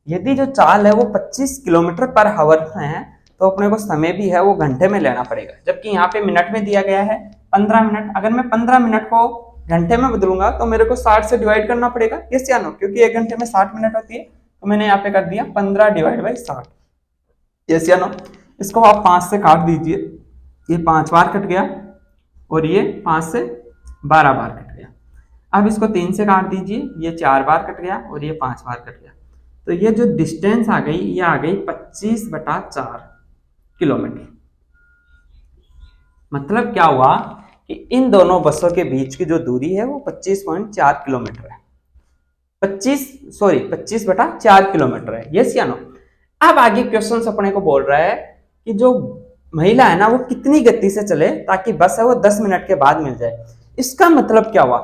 A: यदि जो चाल है वो 25 किलोमीटर पर आवर है, तो अपने को समय भी है वो घंटे में लेना पड़ेगा, जबकि यहाँ पे मिनट में दिया गया है 15 मिनट। अगर मैं 15 मिनट को घंटे में बदलूंगा तो मेरे को 60 से डिवाइड करना पड़ेगा, यस या नो, क्योंकि एक घंटे में 60 मिनट होती है। तो मैंने यहाँ पे कर दिया 15 डिवाइड बाई 60, यस या नो। इसको आप 5 से काट दीजिए, ये 5 बार कट गया और ये 5 से 12 बार कट गया। अब इसको 3 से काट दीजिए, ये 4 बार कट गया और ये 5 बार कट गया। तो ये जो डिस्टेंस आ गई, ये आ गई 25/4 किलोमीटर। मतलब क्या हुआ कि इन दोनों बसों के बीच की जो दूरी है वो 25.4 किलोमीटर है, 25/4 किलोमीटर है, यस या नो। अब आगे क्वेश्चन अपने को बोल रहा है कि जो महिला है ना वो कितनी गति से चले ताकि बस है वो 10 मिनट के बाद मिल जाए। इसका मतलब क्या हुआ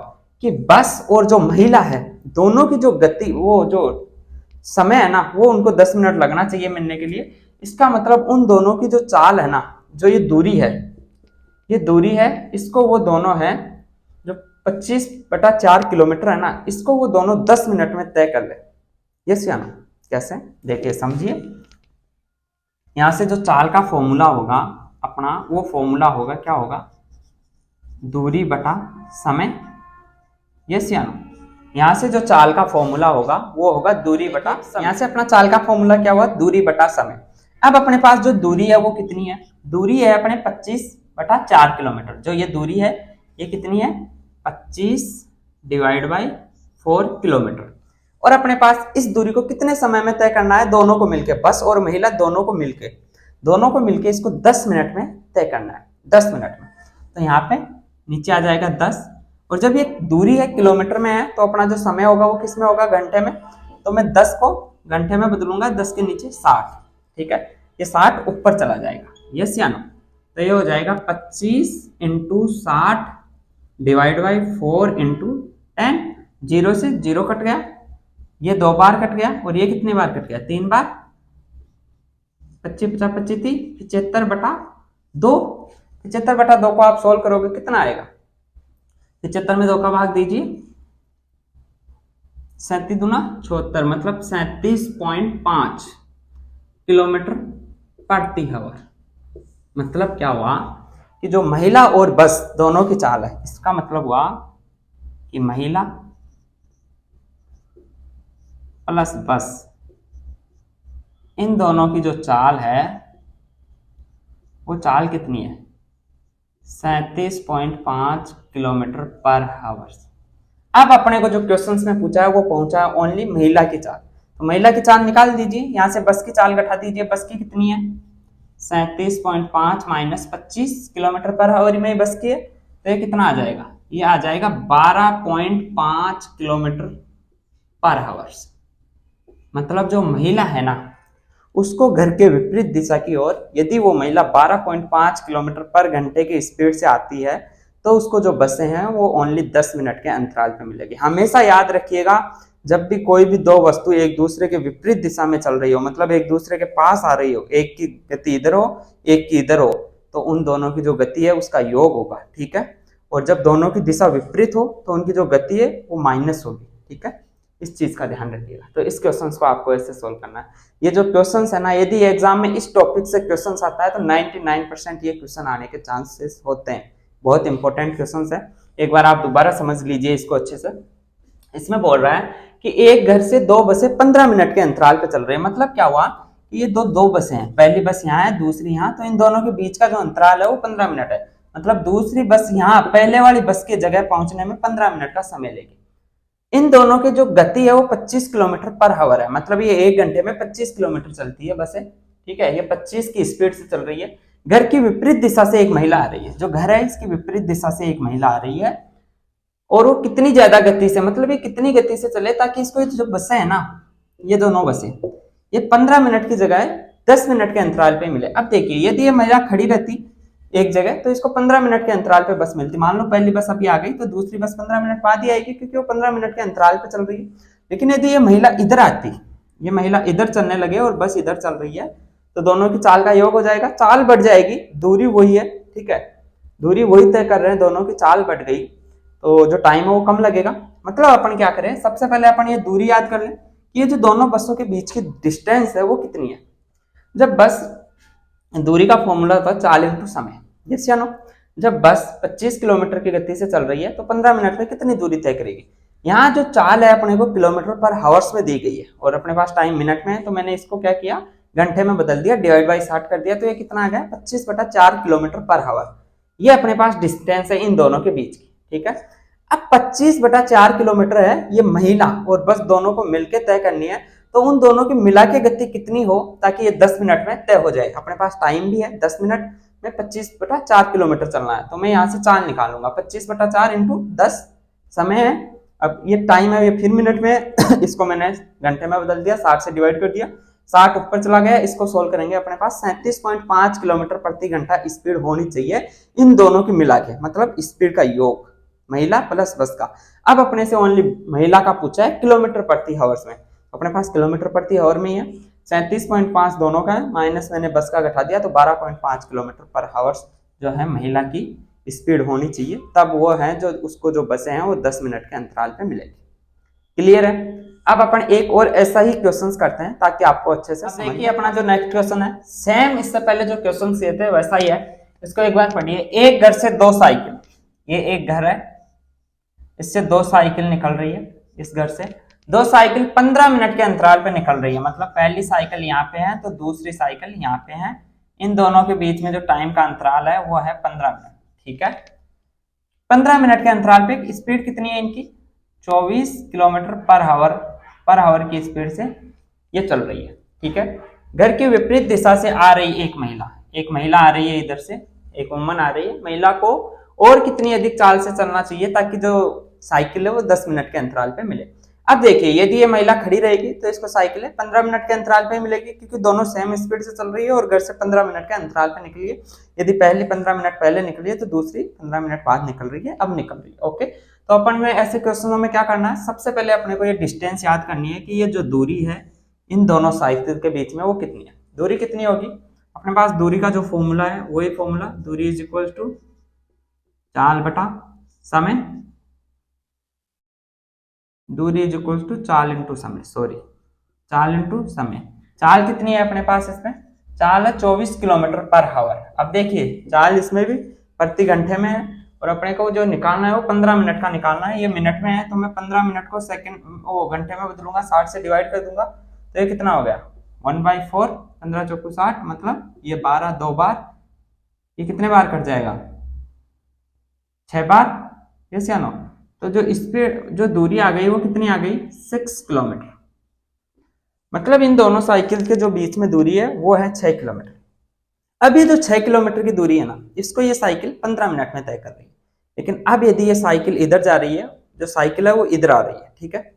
A: कि बस और जो महिला है दोनों की जो गति, वो जो समय है ना, वो उनको 10 मिनट लगना चाहिए मिलने के लिए। इसका मतलब उन दोनों की जो चाल है ना, जो ये दूरी है, ये दूरी है, इसको वो दोनों है जो 25/4 किलोमीटर है ना, इसको वो दोनों 10 मिनट में तय कर ले, यस या नो। कैसे, देखिए समझिए। यहां से जो चाल का फॉर्मूला होगा अपना, वो फॉर्मूला होगा, क्या होगा, दूरी बटा समय, यस या नो। यहां से जो चाल का फॉर्मूला होगा वो होगा दूरी बटा समय। यहां से अपना चाल का फॉर्मूला क्या हुआ, दूरी बटा समय। अब अपने पास जो दूरी है वो कितनी है, दूरी है अपने 25/4 किलोमीटर। जो ये दूरी है ये कितनी है, 25 डिवाइड बाई 4 किलोमीटर। और अपने पास इस दूरी को कितने समय में तय करना है, दोनों को मिलके, बस और महिला दोनों को मिलके इसको 10 मिनट में तय करना है, 10 मिनट में। तो यहाँ पे नीचे आ जाएगा 10, और जब ये दूरी है किलोमीटर में है तो अपना जो समय होगा वो किस में होगा, घंटे में। तो मैं 10 को घंटे में बदलूंगा, 10 के नीचे 60, ठीक है। ये 60 ऊपर चला जाएगा, यस या नो। तो ये हो जाएगा 25 × 60 डिवाइड बाई 4 × 10। 0 से 0 कट गया, ये 2 बार कट गया, और ये कितनी बार कट गया, 3 बार। 25 × 25 थी 75/2। 75/2 को आप सोल्व करोगे कितना आएगा, 75 में 2 का भाग दीजिए, 37 दूना 76, मतलब 37.5 किलोमीटर प्रति आवर। मतलब क्या हुआ कि जो महिला और बस दोनों की चाल है, इसका मतलब हुआ कि महिला प्लस बस, इन दोनों की जो चाल है वो चाल कितनी है, 37.5 किलोमीटर पर आवर। अब अपने को जो क्वेश्चंस में पूछा है वो पहुंचा है ओनली महिला की चाल। तो महिला की चाल निकाल दीजिए, यहां से बस की चाल घटा दीजिए। बस की कितनी है, 37.5 माइनस 25 किलोमीटर पर आवर में बस की है, तो ये कितना आ जाएगा, ये आ जाएगा 12.5 किलोमीटर पर आवर। मतलब जो महिला है ना उसको घर के विपरीत दिशा की ओर यदि वो महिला 12.5 किलोमीटर पर घंटे की स्पीड से आती है तो उसको जो बसें हैं वो ओनली 10 मिनट के अंतराल पे मिलेगी। हमेशा याद रखिएगा, जब भी कोई भी दो वस्तु एक दूसरे के विपरीत दिशा में चल रही हो, मतलब एक दूसरे के पास आ रही हो, एक की गति इधर हो एक की इधर हो, तो उन दोनों की जो गति है उसका योग होगा, ठीक है। और जब दोनों की दिशा विपरीत हो तो उनकी जो गति है वो माइनस होगी, ठीक है। इस चीज का ध्यान रखिएगा। तो इस क्वेश्चन को आपको ऐसे सोल्व करना है। ये जो क्वेश्चन है ना, यदि एग्जाम में इस टॉपिक से क्वेश्चन आता है तो 99% ये क्वेश्चन आने के चांसेस होते हैं। बहुत इंपॉर्टेंट क्वेश्चन है, एक बार आप दोबारा समझ लीजिए इसको अच्छे से। इसमें बोल रहा है कि एक घर से 2 बसें 15 मिनट के अंतराल पे चल रही है। मतलब क्या हुआ कि ये दो बसें हैं, पहली बस यहाँ है दूसरी यहाँ, तो इन दोनों के बीच का जो अंतराल है वो 15 मिनट है। मतलब दूसरी बस यहाँ पहले वाली बस की जगह पहुंचने में 15 मिनट का समय लेगी। इन दोनों की जो गति है वो 25 किलोमीटर पर आवर है। मतलब ये 1 घंटे में 25 किलोमीटर चलती है बसें, ठीक है। ये 25 की स्पीड से चल रही है। घर की विपरीत दिशा से एक महिला आ रही है, जो घर है इसकी विपरीत दिशा से एक महिला आ रही है, और वो कितनी ज्यादा गति से, मतलब ये कितनी गति से चले ताकि इसको जो बसें है ना, ये दोनों बसें ये 15 मिनट की जगह 10 मिनट के अंतराल पे मिले। अब देखिए यदि ये महिला खड़ी रहती, एक जगह, तो इसको 15 मिनट के अंतराल पे बस मिलती। मान लो पहली बस अभी आ गई तो दूसरी बस 15 मिनट बाद ही आएगी, क्योंकि वो 15 मिनट के अंतराल पे चल रही है। लेकिन यदि ये महिला इधर आती, ये महिला इधर चलने लगे और बस इधर चल रही है, तो दोनों की चाल का योग हो जाएगा, चाल बढ़ जाएगी, दूरी वही है, ठीक है, दूरी वही तय कर रहे हैं, दोनों की चाल बढ़ गई तो जो टाइम है वो कम लगेगा। मतलब अपन क्या करें, सबसे पहले अपन ये दूरी याद कर लें कि ये जो दोनों बसों के बीच की डिस्टेंस है वो कितनी है। जब बस दूरी का फॉर्मूला था चाल इंटू समय, यस या नो। जब बस 25 किलोमीटर की गति से चल रही है तो 15 मिनट में कितनी दूरी तय करेगी। यहाँ जो चाल है अपने को किलोमीटर पर हावर्स में दी गई है और अपने पास टाइम मिनट में है, तो मैंने इसको क्या किया, घंटे में बदल दिया, डिवाइड बाई 60 कर दिया, तो ये कितना आ गया 25/4 किलोमीटर पर हावर। ये अपने पास डिस्टेंस है इन दोनों के बीच की, ठीक है। अब 25/4 किलोमीटर है, ये महिला और बस दोनों को मिलकर तय करनी है, तो उन दोनों की मिला के गति कितनी हो ताकि ये 10 मिनट में तय हो जाए। अपने पास टाइम भी है, 10 मिनट में 25/4 किलोमीटर चलना है, तो मैं यहाँ से चाल निकालूंगा, 25/4 इंटू 10 समय है। अब ये टाइम है, ये फिर मिनट में इसको मैंने घंटे में बदल दिया, 60 से डिवाइड कर दिया, 60 ऊपर चला गया, इसको सोल्व करेंगे, अपने पास 37.5 किलोमीटर प्रति घंटा स्पीड होनी चाहिए इन दोनों की मिला के, मतलब स्पीड का योग महिला प्लस बस का। अब अपने से ओनली महिला का पूछा है किलोमीटर प्रति हावर्स में, अपने पास किलोमीटर प्रति आवर में ही है, 37.5 दोनों का है, माइनस मैंने बस का घटा दिया, तो 12.5 किलोमीटर पर हावर्स जो है महिला की स्पीड होनी चाहिए, तब वो है जो उसको जो बसें हैं वो 10 मिनट के अंतराल पे मिलेगी। क्लियर है। अब अपन एक और ऐसा ही क्वेश्चन करते हैं ताकि आपको अच्छे से समझ। देखिए अपना जो नेक्स्ट क्वेश्चन है सेम इससे पहले जो क्वेश्चन दिए थे वैसा ही है, इसको एक बार पढ़िए। एक घर से 2 साइकिल, ये एक घर है, इससे 2 साइकिल निकल रही है, इस घर से 2 साइकिल 15 मिनट के अंतराल पे निकल रही है, मतलब पहली साइकिल यहाँ पे है तो दूसरी साइकिल यहाँ पे है, इन दोनों के बीच में जो टाइम का अंतराल है वो है 15 मिनट, ठीक है। 15 मिनट के अंतराल पे स्पीड कितनी है इनकी, 24 किलोमीटर पर हावर की स्पीड से ये चल रही है, ठीक है। घर की विपरीत दिशा से आ रही एक महिला आ रही है इधर से, एक वुमन आ रही है, महिला को और कितनी अधिक चाल से चलना चाहिए ताकि जो साइकिल है वो 10 मिनट के अंतराल पे मिले। अब देखिए यदि ये महिला खड़ी रहेगी तो इसको साइकिल 15 मिनट के अंतराल पे मिलेगी, क्योंकि दोनों सेम स्पीड से चल रही है और घर से 15 मिनट के अंतराल पे निकली है। यदि पहली 15 मिनट पहले निकली है तो दूसरी 15 मिनट बाद निकल रही है, अब निकल रही है, ओके। तो अपन में ऐसे क्वेश्चनों में क्या करना है, सबसे पहले अपने को ये डिस्टेंस याद करनी है कि ये जो दूरी है इन दोनों साइकिल के बीच में वो कितनी है। दूरी कितनी होगी, अपने पास दूरी का जो फॉर्मूला है वही फॉर्मूला, दूरी इज इक्वल टू चाल बटा समय, दूरी इज इक्वल टू चाल इंटू समय, सॉरी चाल इंटू समय। चाल कितनी है अपने पास, इसमें चाल है 24 किलोमीटर पर हावर। अब देखिए चाल इसमें भी प्रति घंटे में है और अपने को जो निकालना है वो 15 मिनट का निकालना है, ये मिनट में है तो मैं 15 मिनट को सेकंड वो घंटे में बदलूंगा, 60 से डिवाइड कर दूंगा, तो ये कितना हो गया 1/4, 15 चौको 60, मतलब ये 12 2 बार, ये कितने बार कट जाएगा 6 बार, यस या नो। तो जो स्पीड जो दूरी आ गई वो कितनी आ गई 6 किलोमीटर, मतलब इन दोनों साइकिल के जो बीच में दूरी है वो है 6 किलोमीटर। अब ये जो 6 किलोमीटर की दूरी है ना, इसको ये साइकिल 15 मिनट में तय कर रही है, लेकिन अब यदि ये साइकिल इधर जा रही है, जो साइकिल है वो इधर आ रही है, ठीक है,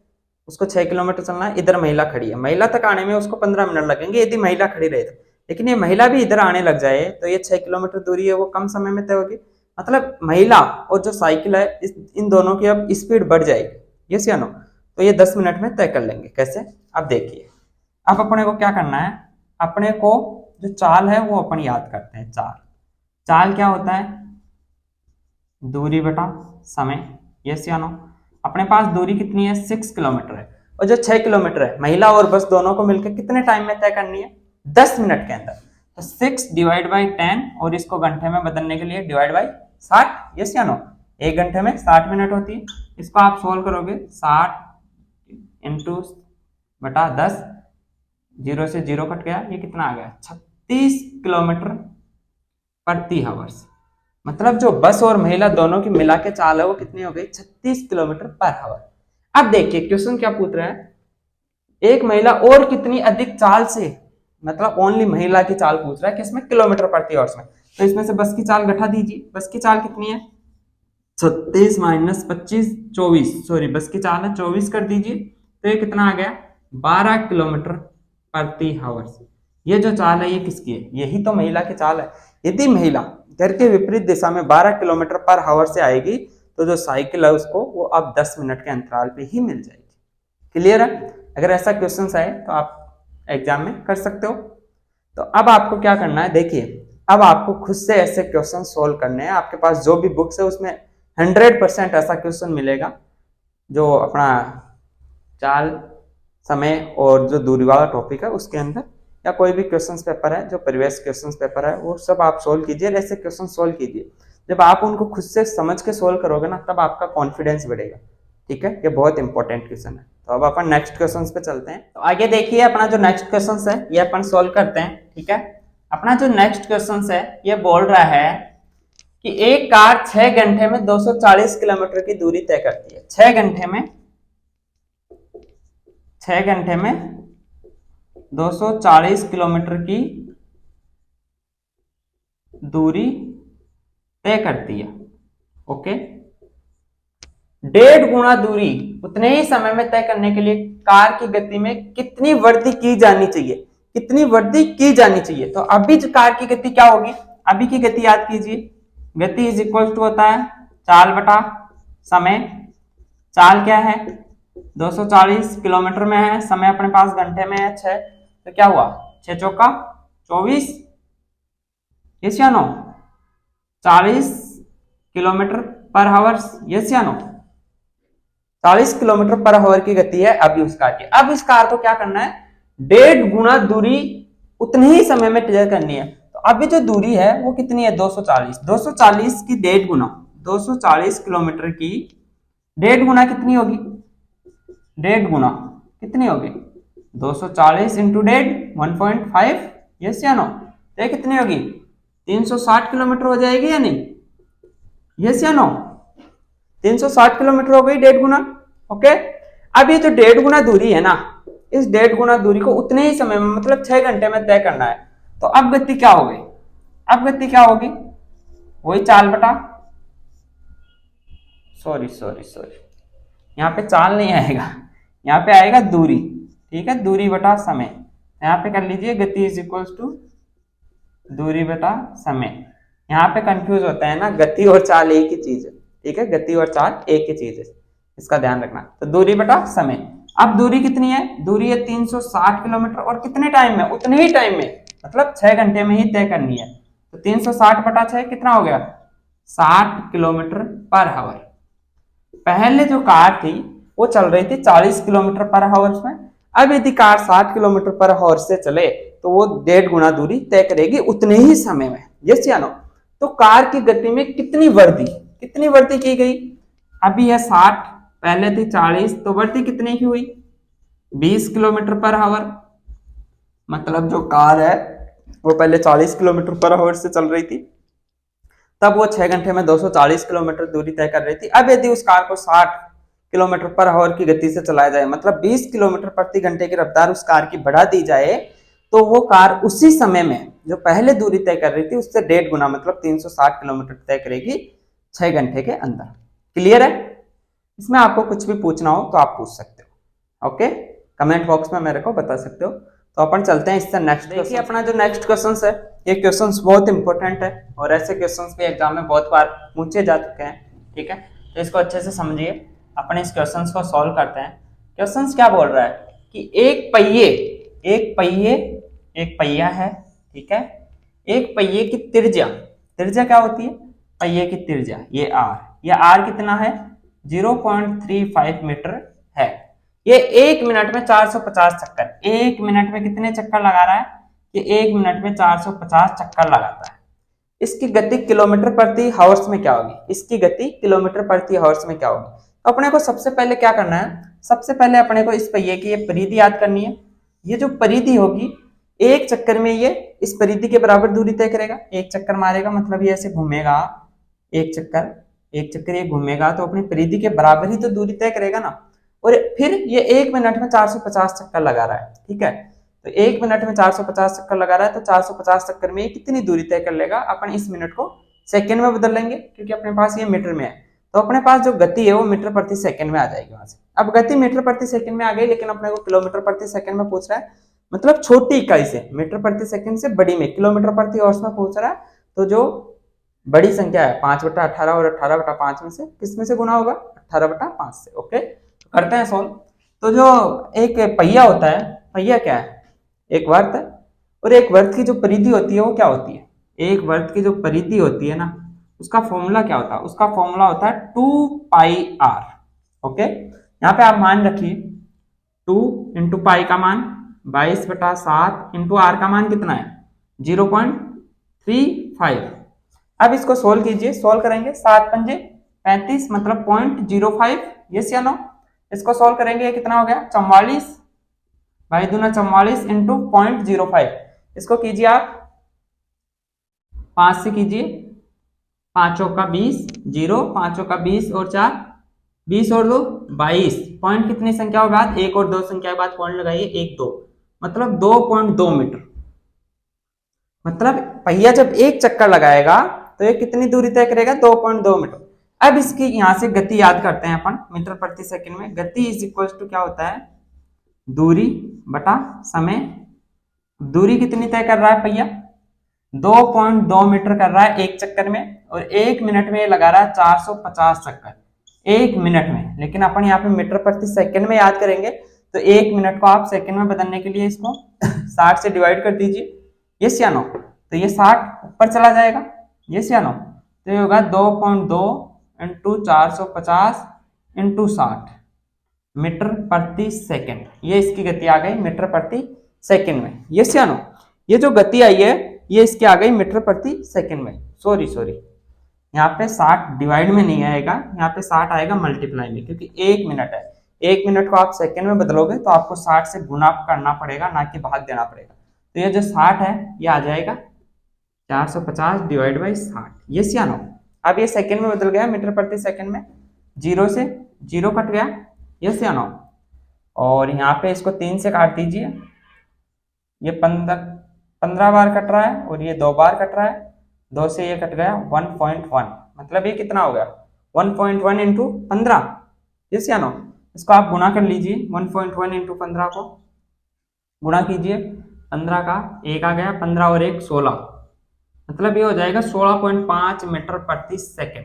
A: उसको 6 किलोमीटर चलना है, इधर महिला खड़ी है, महिला तक आने में उसको 15 मिनट लगेंगे यदि महिला खड़ी रहे तो, लेकिन ये महिला भी इधर आने लग जाए तो ये 6 किलोमीटर दूरी है वो कम समय में तय होगी, मतलब महिला और जो साइकिल है इन दोनों की अब स्पीड बढ़ जाएगी, यस या नो। तो ये 10 मिनट में तय कर लेंगे, कैसे, अब देखिए। अब अपने को क्या करना है, अपने को जो चाल है वो अपन याद करते हैं। चाल क्या होता है, दूरी बटा समय, यस या नो। अपने पास दूरी कितनी है 6 किलोमीटर है और जो 6 किलोमीटर है महिला और बस दोनों को मिलकर कितने टाइम में तय करनी है 10 मिनट के अंदर, तो 6 डिवाइड बाई 10 और इसको घंटे में बदलने के लिए डिवाइड बाई 60, यस या नो। एक घंटे में 60 मिनट होती है, इसको आप सोल्व करोगे 60 इंटू बटा 10, 0 से 0 कट गया, ये कितना आ गया 36 किलोमीटर प्रति हावर्स, मतलब जो बस और महिला दोनों की मिला के चाल है वो कितनी हो गई 36 किलोमीटर पर हावर। अब देखिए क्वेश्चन क्या पूछ रहा है, एक महिला और कितनी अधिक चाल से, मतलब ओनली महिला की चाल पूछ रहा है किसमें, किलोमीटर प्रति आवर्स में, तो इसमें से बस की चाल घटा दीजिए, बस की चाल कितनी है 36 माइनस 25 24, सॉरी बस की चाल है 24 कर दीजिए, तो ये कितना आ गया 12 किलोमीटर प्रति हावर्स। ये जो चाल है ये किसकी है, यही तो महिला की चाल है। यदि महिला घर के विपरीत दिशा में 12 किलोमीटर पर आवर से आएगी तो जो साइकिल है उसको वो अब 10 मिनट के अंतराल पे ही मिल जाएगी। क्लियर है? अगर ऐसा क्वेश्चन आए तो आप एग्जाम में कर सकते हो। तो अब आपको क्या करना है, देखिए अब आपको खुद से ऐसे क्वेश्चन सोल्व करने हैं। आपके पास जो भी बुक्स है उसमें 100% ऐसा क्वेश्चन मिलेगा जो अपना चाल, समय और जो दूरी वाला टॉपिक है उसके अंदर, या कोई भी क्वेश्चन पेपर है जो प्रीवियस क्वेश्चन पेपर है वो सब आप सोल्व कीजिए, ऐसे क्वेश्चन सोल्व कीजिए। जब आप उनको खुद से समझ के सोल्व करोगे ना तब आपका कॉन्फिडेंस बढ़ेगा। ठीक है, ये बहुत इंपॉर्टेंट क्वेश्चन है। तो अब अपन नेक्स्ट क्वेश्चन पे चलते हैं। तो आगे देखिए अपना जो नेक्स्ट क्वेश्चन है ये अपन सोल्व करते हैं। ठीक है, अपना जो नेक्स्ट क्वेश्चन है ये बोल रहा है कि एक कार 6 घंटे में 240 किलोमीटर की दूरी तय करती है। 6 घंटे में 240 किलोमीटर की दूरी तय करती है। ओके, 1.5 गुना दूरी उतने ही समय में तय करने के लिए कार की गति में कितनी वृद्धि की जानी चाहिए, कितनी वृद्धि की जानी चाहिए। तो अभी जो कार की गति क्या होगी, अभी की गति याद कीजिए, गति इज इक्वल टू होता है चाल बटा समय। चाल क्या है, 240 किलोमीटर में है, समय अपने पास घंटे में है 6, तो क्या हुआ 6 चौका 24, यस या no, 40 kilometre per hour, yes या नो, 40 किलोमीटर पर आवर की गति है अभी उस कार की। अब इस कार को क्या करना है, 1.5 गुना दूरी उतने ही समय में तय करनी है। तो अभी जो दूरी है वो कितनी है, 240, 240 की 1.5 गुना, 240 किलोमीटर की 1.5 गुना कितनी होगी, 1.5 गुना कितनी होगी, 240 इंटू 1.5, 1.5, यस या नो, तो ये कितनी होगी 360 किलोमीटर हो जाएगी या नहीं, यस या नो, 360 किलोमीटर हो गई 1.5 गुना। ओके, अब ये जो 1.5 गुना दूरी है ना, इस 1.5 गुना दूरी को उतने ही समय में मतलब 6 घंटे में तय करना है। तो अब गति क्या हो गई, अब गति क्या होगी, वही चाल बटा, सॉरी यहाँ पे चाल नहीं आएगा, यहाँ पे आएगा दूरी। ठीक है, दूरी बटा समय, यहाँ पे कर लीजिए गति इज इक्वल्स टू दूरी बटा समय। यहाँ पे कंफ्यूज होता है ना, गति और चाल एक ही चीज है। ठीक है, गति और चाल एक ही चीज है, इसका ध्यान रखना। तो दूरी बटा समय, अब दूरी कितनी है, दूरी है 360 किलोमीटर, और कितने टाइम में, उतने ही टाइम में, मतलब 6 घंटे में ही तय करनी है। तो 360 बटा 6 कितना हो गया, 60 किलोमीटर पर आवर। पहले जो कार थी वो चल रही थी 40 किलोमीटर पर आवर में, अब यदि कार 60 किलोमीटर पर आवर से चले तो वो 1.5 गुना दूरी तय करेगी उतने ही समय में, यस या नो। तो कार की गति में कितनी वृद्धि की गई, अभी है 60, पहले थी 40, तो वृद्धि कितने की हुई, 20 किलोमीटर पर आवर। मतलब जो कार है वो पहले 40 किलोमीटर पर आवर से चल रही थी, तब वो 6 घंटे में 240 किलोमीटर दूरी तय कर रही थी। अब यदि उस कार को 60 किलोमीटर पर आवर की गति से चलाया जाए, मतलब 20 किलोमीटर प्रति घंटे की रफ्तार उस कार की बढ़ा दी जाए, तो वो कार उसी समय में जो पहले दूरी तय कर रही थी उससे 1.5 गुना मतलब 360 किलोमीटर तय करेगी 6 घंटे के अंदर। क्लियर है? इसमें आपको कुछ भी पूछना हो तो आप पूछ सकते हो। ओके, कमेंट बॉक्स में मेरे को बता सकते हो। तो अपन चलते हैं इससे नेक्स्ट। देखिए अपना जो नेक्स्ट क्वेश्चन है, ये क्वेश्चन बहुत इंपॉर्टेंट है और ऐसे क्वेश्चन भी एग्जाम में बहुत बार पूछे जा चुके हैं। ठीक है, तो इसको अच्छे से समझिए। अपन इस क्वेश्चन को सॉल्व करते हैं। क्वेश्चन क्या बोल रहा है कि एक पहिया है। ठीक है, एक पहिए की त्रिज्या क्या होती है, पहिए की त्रिज्या ये आर कितना है, 0.35 मीटर है। ये 1 मिनट में 450 चक्कर, 1 मिनट में कितने चक्कर लगा रहा है, ये 1 मिनट में 450 चक्कर लगाता है। इसकी गति किलोमीटर प्रति हावर्स में क्या होगी, इसकी गति किलोमीटर प्रति हावर्स में क्या होगी। तो अपने को सबसे पहले क्या करना है, सबसे पहले अपने को इस पहिए की ये परिधि याद करनी है। ये जो परिधि होगी, एक चक्कर में ये इस परिधि के बराबर दूरी तय करेगा। एक चक्कर मारेगा मतलब ये ऐसे घूमेगा, एक चक्कर ये घूमेगा तो अपनी परिधि के बराबर ही तो दूरी तय करेगा ना। और फिर ये 1 मिनट में 450 चक्कर लगा रहा है। ठीक है, तो 1 मिनट में 450 चक्कर लगा रहा है, तो 450 चक्कर में कितनी दूरी तय कर लेगा। अपन इस मिनट को सेकंड में बदल लेंगे क्योंकि अपने पास ये मीटर में है, तो अपने पास जो गति है वो मीटर प्रति सेकंड में आ जाएगी वहां से। अब गति मीटर प्रति सेकंड में आ गई, लेकिन अपने को किलोमीटर प्रति सेकंड में पूछ रहा है, मतलब छोटी इकाई से, मीटर प्रति सेकंड से बड़ी में किलोमीटर प्रति आवर्स में पूछ रहा है। तो जो बड़ी संख्या है 5/18 और 18/5 में से किस में से गुना होगा? 18/5 से। ओके, तो करते हैं सॉल्व। तो जो एक पहिया होता है, पहिया क्या है? एक वर्त है, और एक वर्त की जो परिधि होती है वो क्या होती है? एक वर्त की जो परिधि होती है ना, उसका फॉर्मूला क्या होता है? उसका फॉर्मूला होता है 2πr। ओके, यहाँ पे आप मान रखिए 2 इंटू पाई का मान 22/7 इंटू आर का मान कितना है? 0.35। अब इसको सोल्व कीजिए, सोल्व करेंगे 7 पंजे 35 मतलब 0.05। यस या नो? इसको सोल्व करेंगे, ये कितना हो गया? 44 बाई दूना 44 इंटू 0.05। इसको कीजिए आप 5 से कीजिए, 5 का 20, 0 5 का 20 और 4 20 और 2 22। पॉइंट कितनी संख्या के बाद? एक और दो संख्या के बाद पॉइंट लगाइए, 1 2 मतलब 2.2 मीटर। मतलब पहिया जब एक चक्कर लगाएगा तो ये कितनी दूरी तय करेगा? 2.2 मीटर। अब इसकी यहां से गति याद करते हैं अपन मीटर प्रति सेकंड में। गति इज इक्वल टू क्या होता है? दूरी बटा समय। दूरी कितनी तय कर रहा है पहिया? 2.2 मीटर कर रहा है एक चक्कर में, और एक मिनट में लगा रहा है 450 चक्कर एक मिनट में। लेकिन अपन यहाँ पे मीटर प्रति सेकंड में याद करेंगे, तो एक मिनट को आप सेकंड में बदलने के लिए इसको 60 से डिवाइड कर दीजिए। यस या नो? तो ये 60 ऊपर चला जाएगा। यस या नो? तो ये होगा 2.2 इंटू 450 इंटू 60 मीटर प्रति सेकंड। ये इसकी गति आ गई मीटर प्रति सेकंड में। यस या नो? ये जो गति आई है ये इसकी आ गई मीटर प्रति सेकंड में। सॉरी यहाँ पे 60 डिवाइड में नहीं आएगा, यहाँ पे 60 आएगा मल्टीप्लाई में, क्योंकि एक मिनट है। एक मिनट को आप सेकंड में बदलोगे तो आपको 60 से गुना करना पड़ेगा, ना कि भाग देना पड़ेगा। तो ये जो 60 है ये आ जाएगा 450 डिवाइड बाई 60। यस या नो? अब ये सेकंड में बदल गया मीटर प्रति सेकंड में, 0 से 0 कट गया। यस या नो? और यहाँ पे इसको 3 से काट दीजिए, ये 15 बार कट रहा है और ये 2 बार कट रहा है। 2 से ये कट गया 1.1, मतलब ये कितना हो गया? 1.1 इंटू 15। यस या नो? इसको आप गुना कर लीजिए, 1.1 इंटू 15 को गुणा कीजिए। 15 का 1 आ गया, 15 और 1 16, मतलब ये हो जाएगा 16.5 मीटर प्रति सेकंड।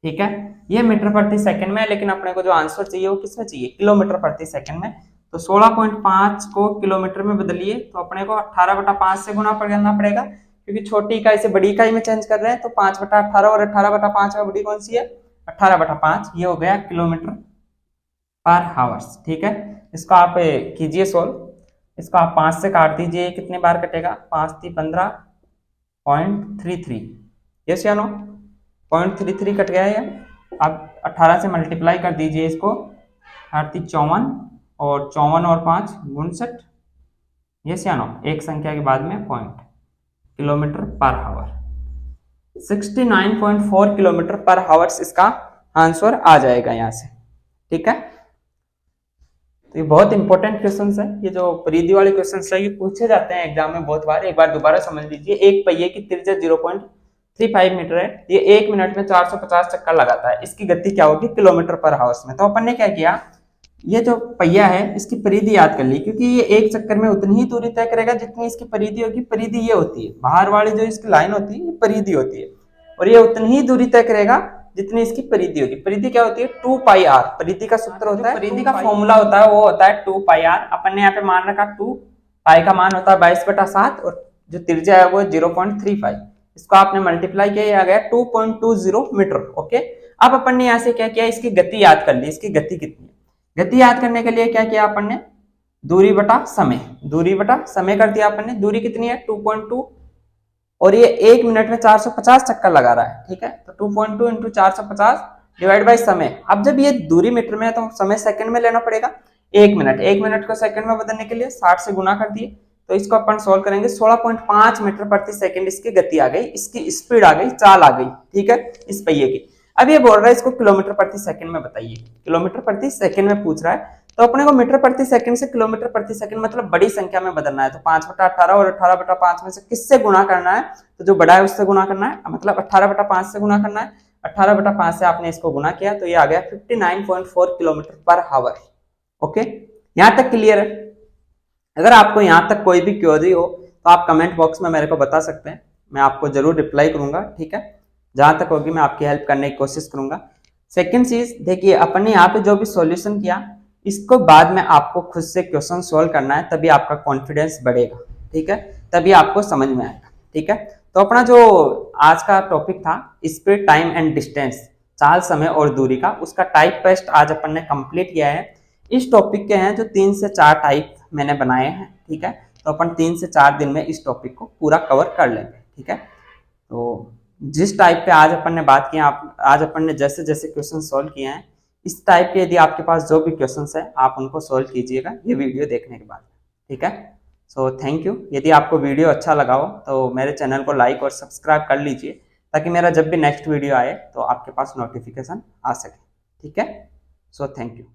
A: ठीक है, ये मीटर प्रति सेकंड में है, लेकिन अपने को जो आंसर चाहिए वो किसमें चाहिए? किलोमीटर प्रति सेकंड में। तो 16.5 को किलोमीटर में बदलिए तो अपने को 18/5 से गुना करना पड़ेगा, क्योंकि छोटी इकाई से बड़ी इकाई में चेंज कर रहे हैं। तो 5/18 और 18/5 में बड़ी कौन सी है? 18/5। ये हो गया किलोमीटर पर हावर्स। ठीक है, इसको आप कीजिए सोल्व। इसको आप 5 से काट दीजिए, कितने बार कटेगा? 5 3 15.33। यस या नो? 0.33 कट गया है। अब 18 से मल्टीप्लाई कर दीजिए इसको, 38 54 और 54 और 5 59। यस या नो? एक संख्या के बाद में पॉइंट, किलोमीटर पर हावर। 69.4 किलोमीटर पर हावर्स इसका आंसर आ जाएगा यहाँ से। ठीक है, तो ये बहुत इंपॉर्टेंट क्वेश्चन है। ये जो परिधि वाले क्वेश्चन है ये पूछे जाते हैं एग्जाम में बहुत बार। एक बार दोबारा समझ लीजिए। एक पहिए की त्रिज्या 0.35 मीटर है, ये एक मिनट में 450 चक्कर लगाता है। इसकी गति क्या होगी? किलोमीटर पर हावर्स में। तो अपन ने क्या किया, ये जो पहिया है इसकी परिधि याद कर ली, क्योंकि ये एक चक्कर में उतनी ही दूरी तय करेगा जितनी इसकी परिधि होगी। परिधि ये होती है, बाहर वाली जो इसकी लाइन होती है ये परिधि होती है, और ये उतनी ही दूरी तय करेगा जितनी इसकी परिधि होगी। परिधि क्या होती है? 2πr। परिधि का सूत्र होता है, परिधि का फॉर्मूला होता है वो होता है 2πr। अपन ने यहाँ पे मान रखा 2, पाई का मान होता है 22/7 और जो त्रिज्या है वो 0.35। इसको आपने मल्टीप्लाई किया, आ गया 2.20 मीटर। ओके, अब अपन ने यहाँ से क्या किया? इसकी गति याद कर ली। इसकी गति कितनी है? गति याद करने के लिए क्या किया अपन ने? दूरी बटा समय, दूरी बटा समय कर दिया अपन ने। दूरी कितनी है? 2.2, और ये एक मिनट में 450 चक्कर लगा रहा है। ठीक है, तो 2.2 इंटू 450 डिवाइड बाई समय। अब जब ये दूरी मीटर में है तो समय सेकंड में लेना पड़ेगा। एक मिनट को सेकंड में बदलने के लिए 60 से गुना कर दिए, तो इसको अपन सोल्व करेंगे। 16.5 मीटर प्रति सेकंड इसकी गति आ गई, इसकी स्पीड आ गई, चाल आ गई। ठीक है, इस पहिए की। अब ये बोल रहा है इसको किलोमीटर प्रति सेकंड में बताइए। किलोमीटर प्रति सेकंड में पूछ रहा है, तो अपने को मीटर प्रति सेकंड से किलोमीटर प्रति सेकंड मतलब बड़ी संख्या में बदलना है। तो 5/18 और 18/5 में से किससे गुणा करना है? तो जो बड़ा है उससे गुणा करना है, मतलब 18/5 से गुणा करना है। 18/5 से आपने इसको गुणा किया तो ये आ गया 59.4 किलोमीटर पर हावर। ओके, यहाँ तक क्लियर है? अगर आपको यहाँ तक कोई भी क्वेरी हो तो आप कमेंट बॉक्स में मेरे को बता सकते हैं, मैं आपको जरूर रिप्लाई करूंगा। ठीक है, जहां तक होगी मैं आपकी हेल्प करने की कोशिश करूंगा। सेकंड चीज देखिए, अपने यहाँ पे जो भी सॉल्यूशन किया इसको बाद में आपको खुद से क्वेश्चन सोल्व करना है, तभी आपका कॉन्फिडेंस बढ़ेगा, ठीक है, तभी आपको समझ में आएगा, ठीक है। तो अपना जो आज का टॉपिक था स्पीड, टाइम एंड डिस्टेंस, चाल, समय और दूरी का, उसका टाइप टेस्ट आज अपन ने कंप्लीट किया है। इस टॉपिक के हैं जो 3 से 4 टाइप मैंने बनाए हैं, ठीक है। तो अपन 3 से 4 दिन में इस टॉपिक को पूरा कवर कर लेंगे, ठीक है। तो जिस टाइप पे आज अपन ने बात की, आप आज अपन ने जैसे जैसे क्वेश्चन सोल्व किए हैं, इस टाइप के यदि आपके पास जो भी क्वेश्चंस है आप उनको सोल्व कीजिएगा ये वीडियो देखने के बाद, ठीक है। So thank you. यदि आपको वीडियो अच्छा लगा हो तो मेरे चैनल को लाइक और सब्सक्राइब कर लीजिए, ताकि मेरा जब भी नेक्स्ट वीडियो आए तो आपके पास नोटिफिकेशन आ सके, ठीक है। So thank you.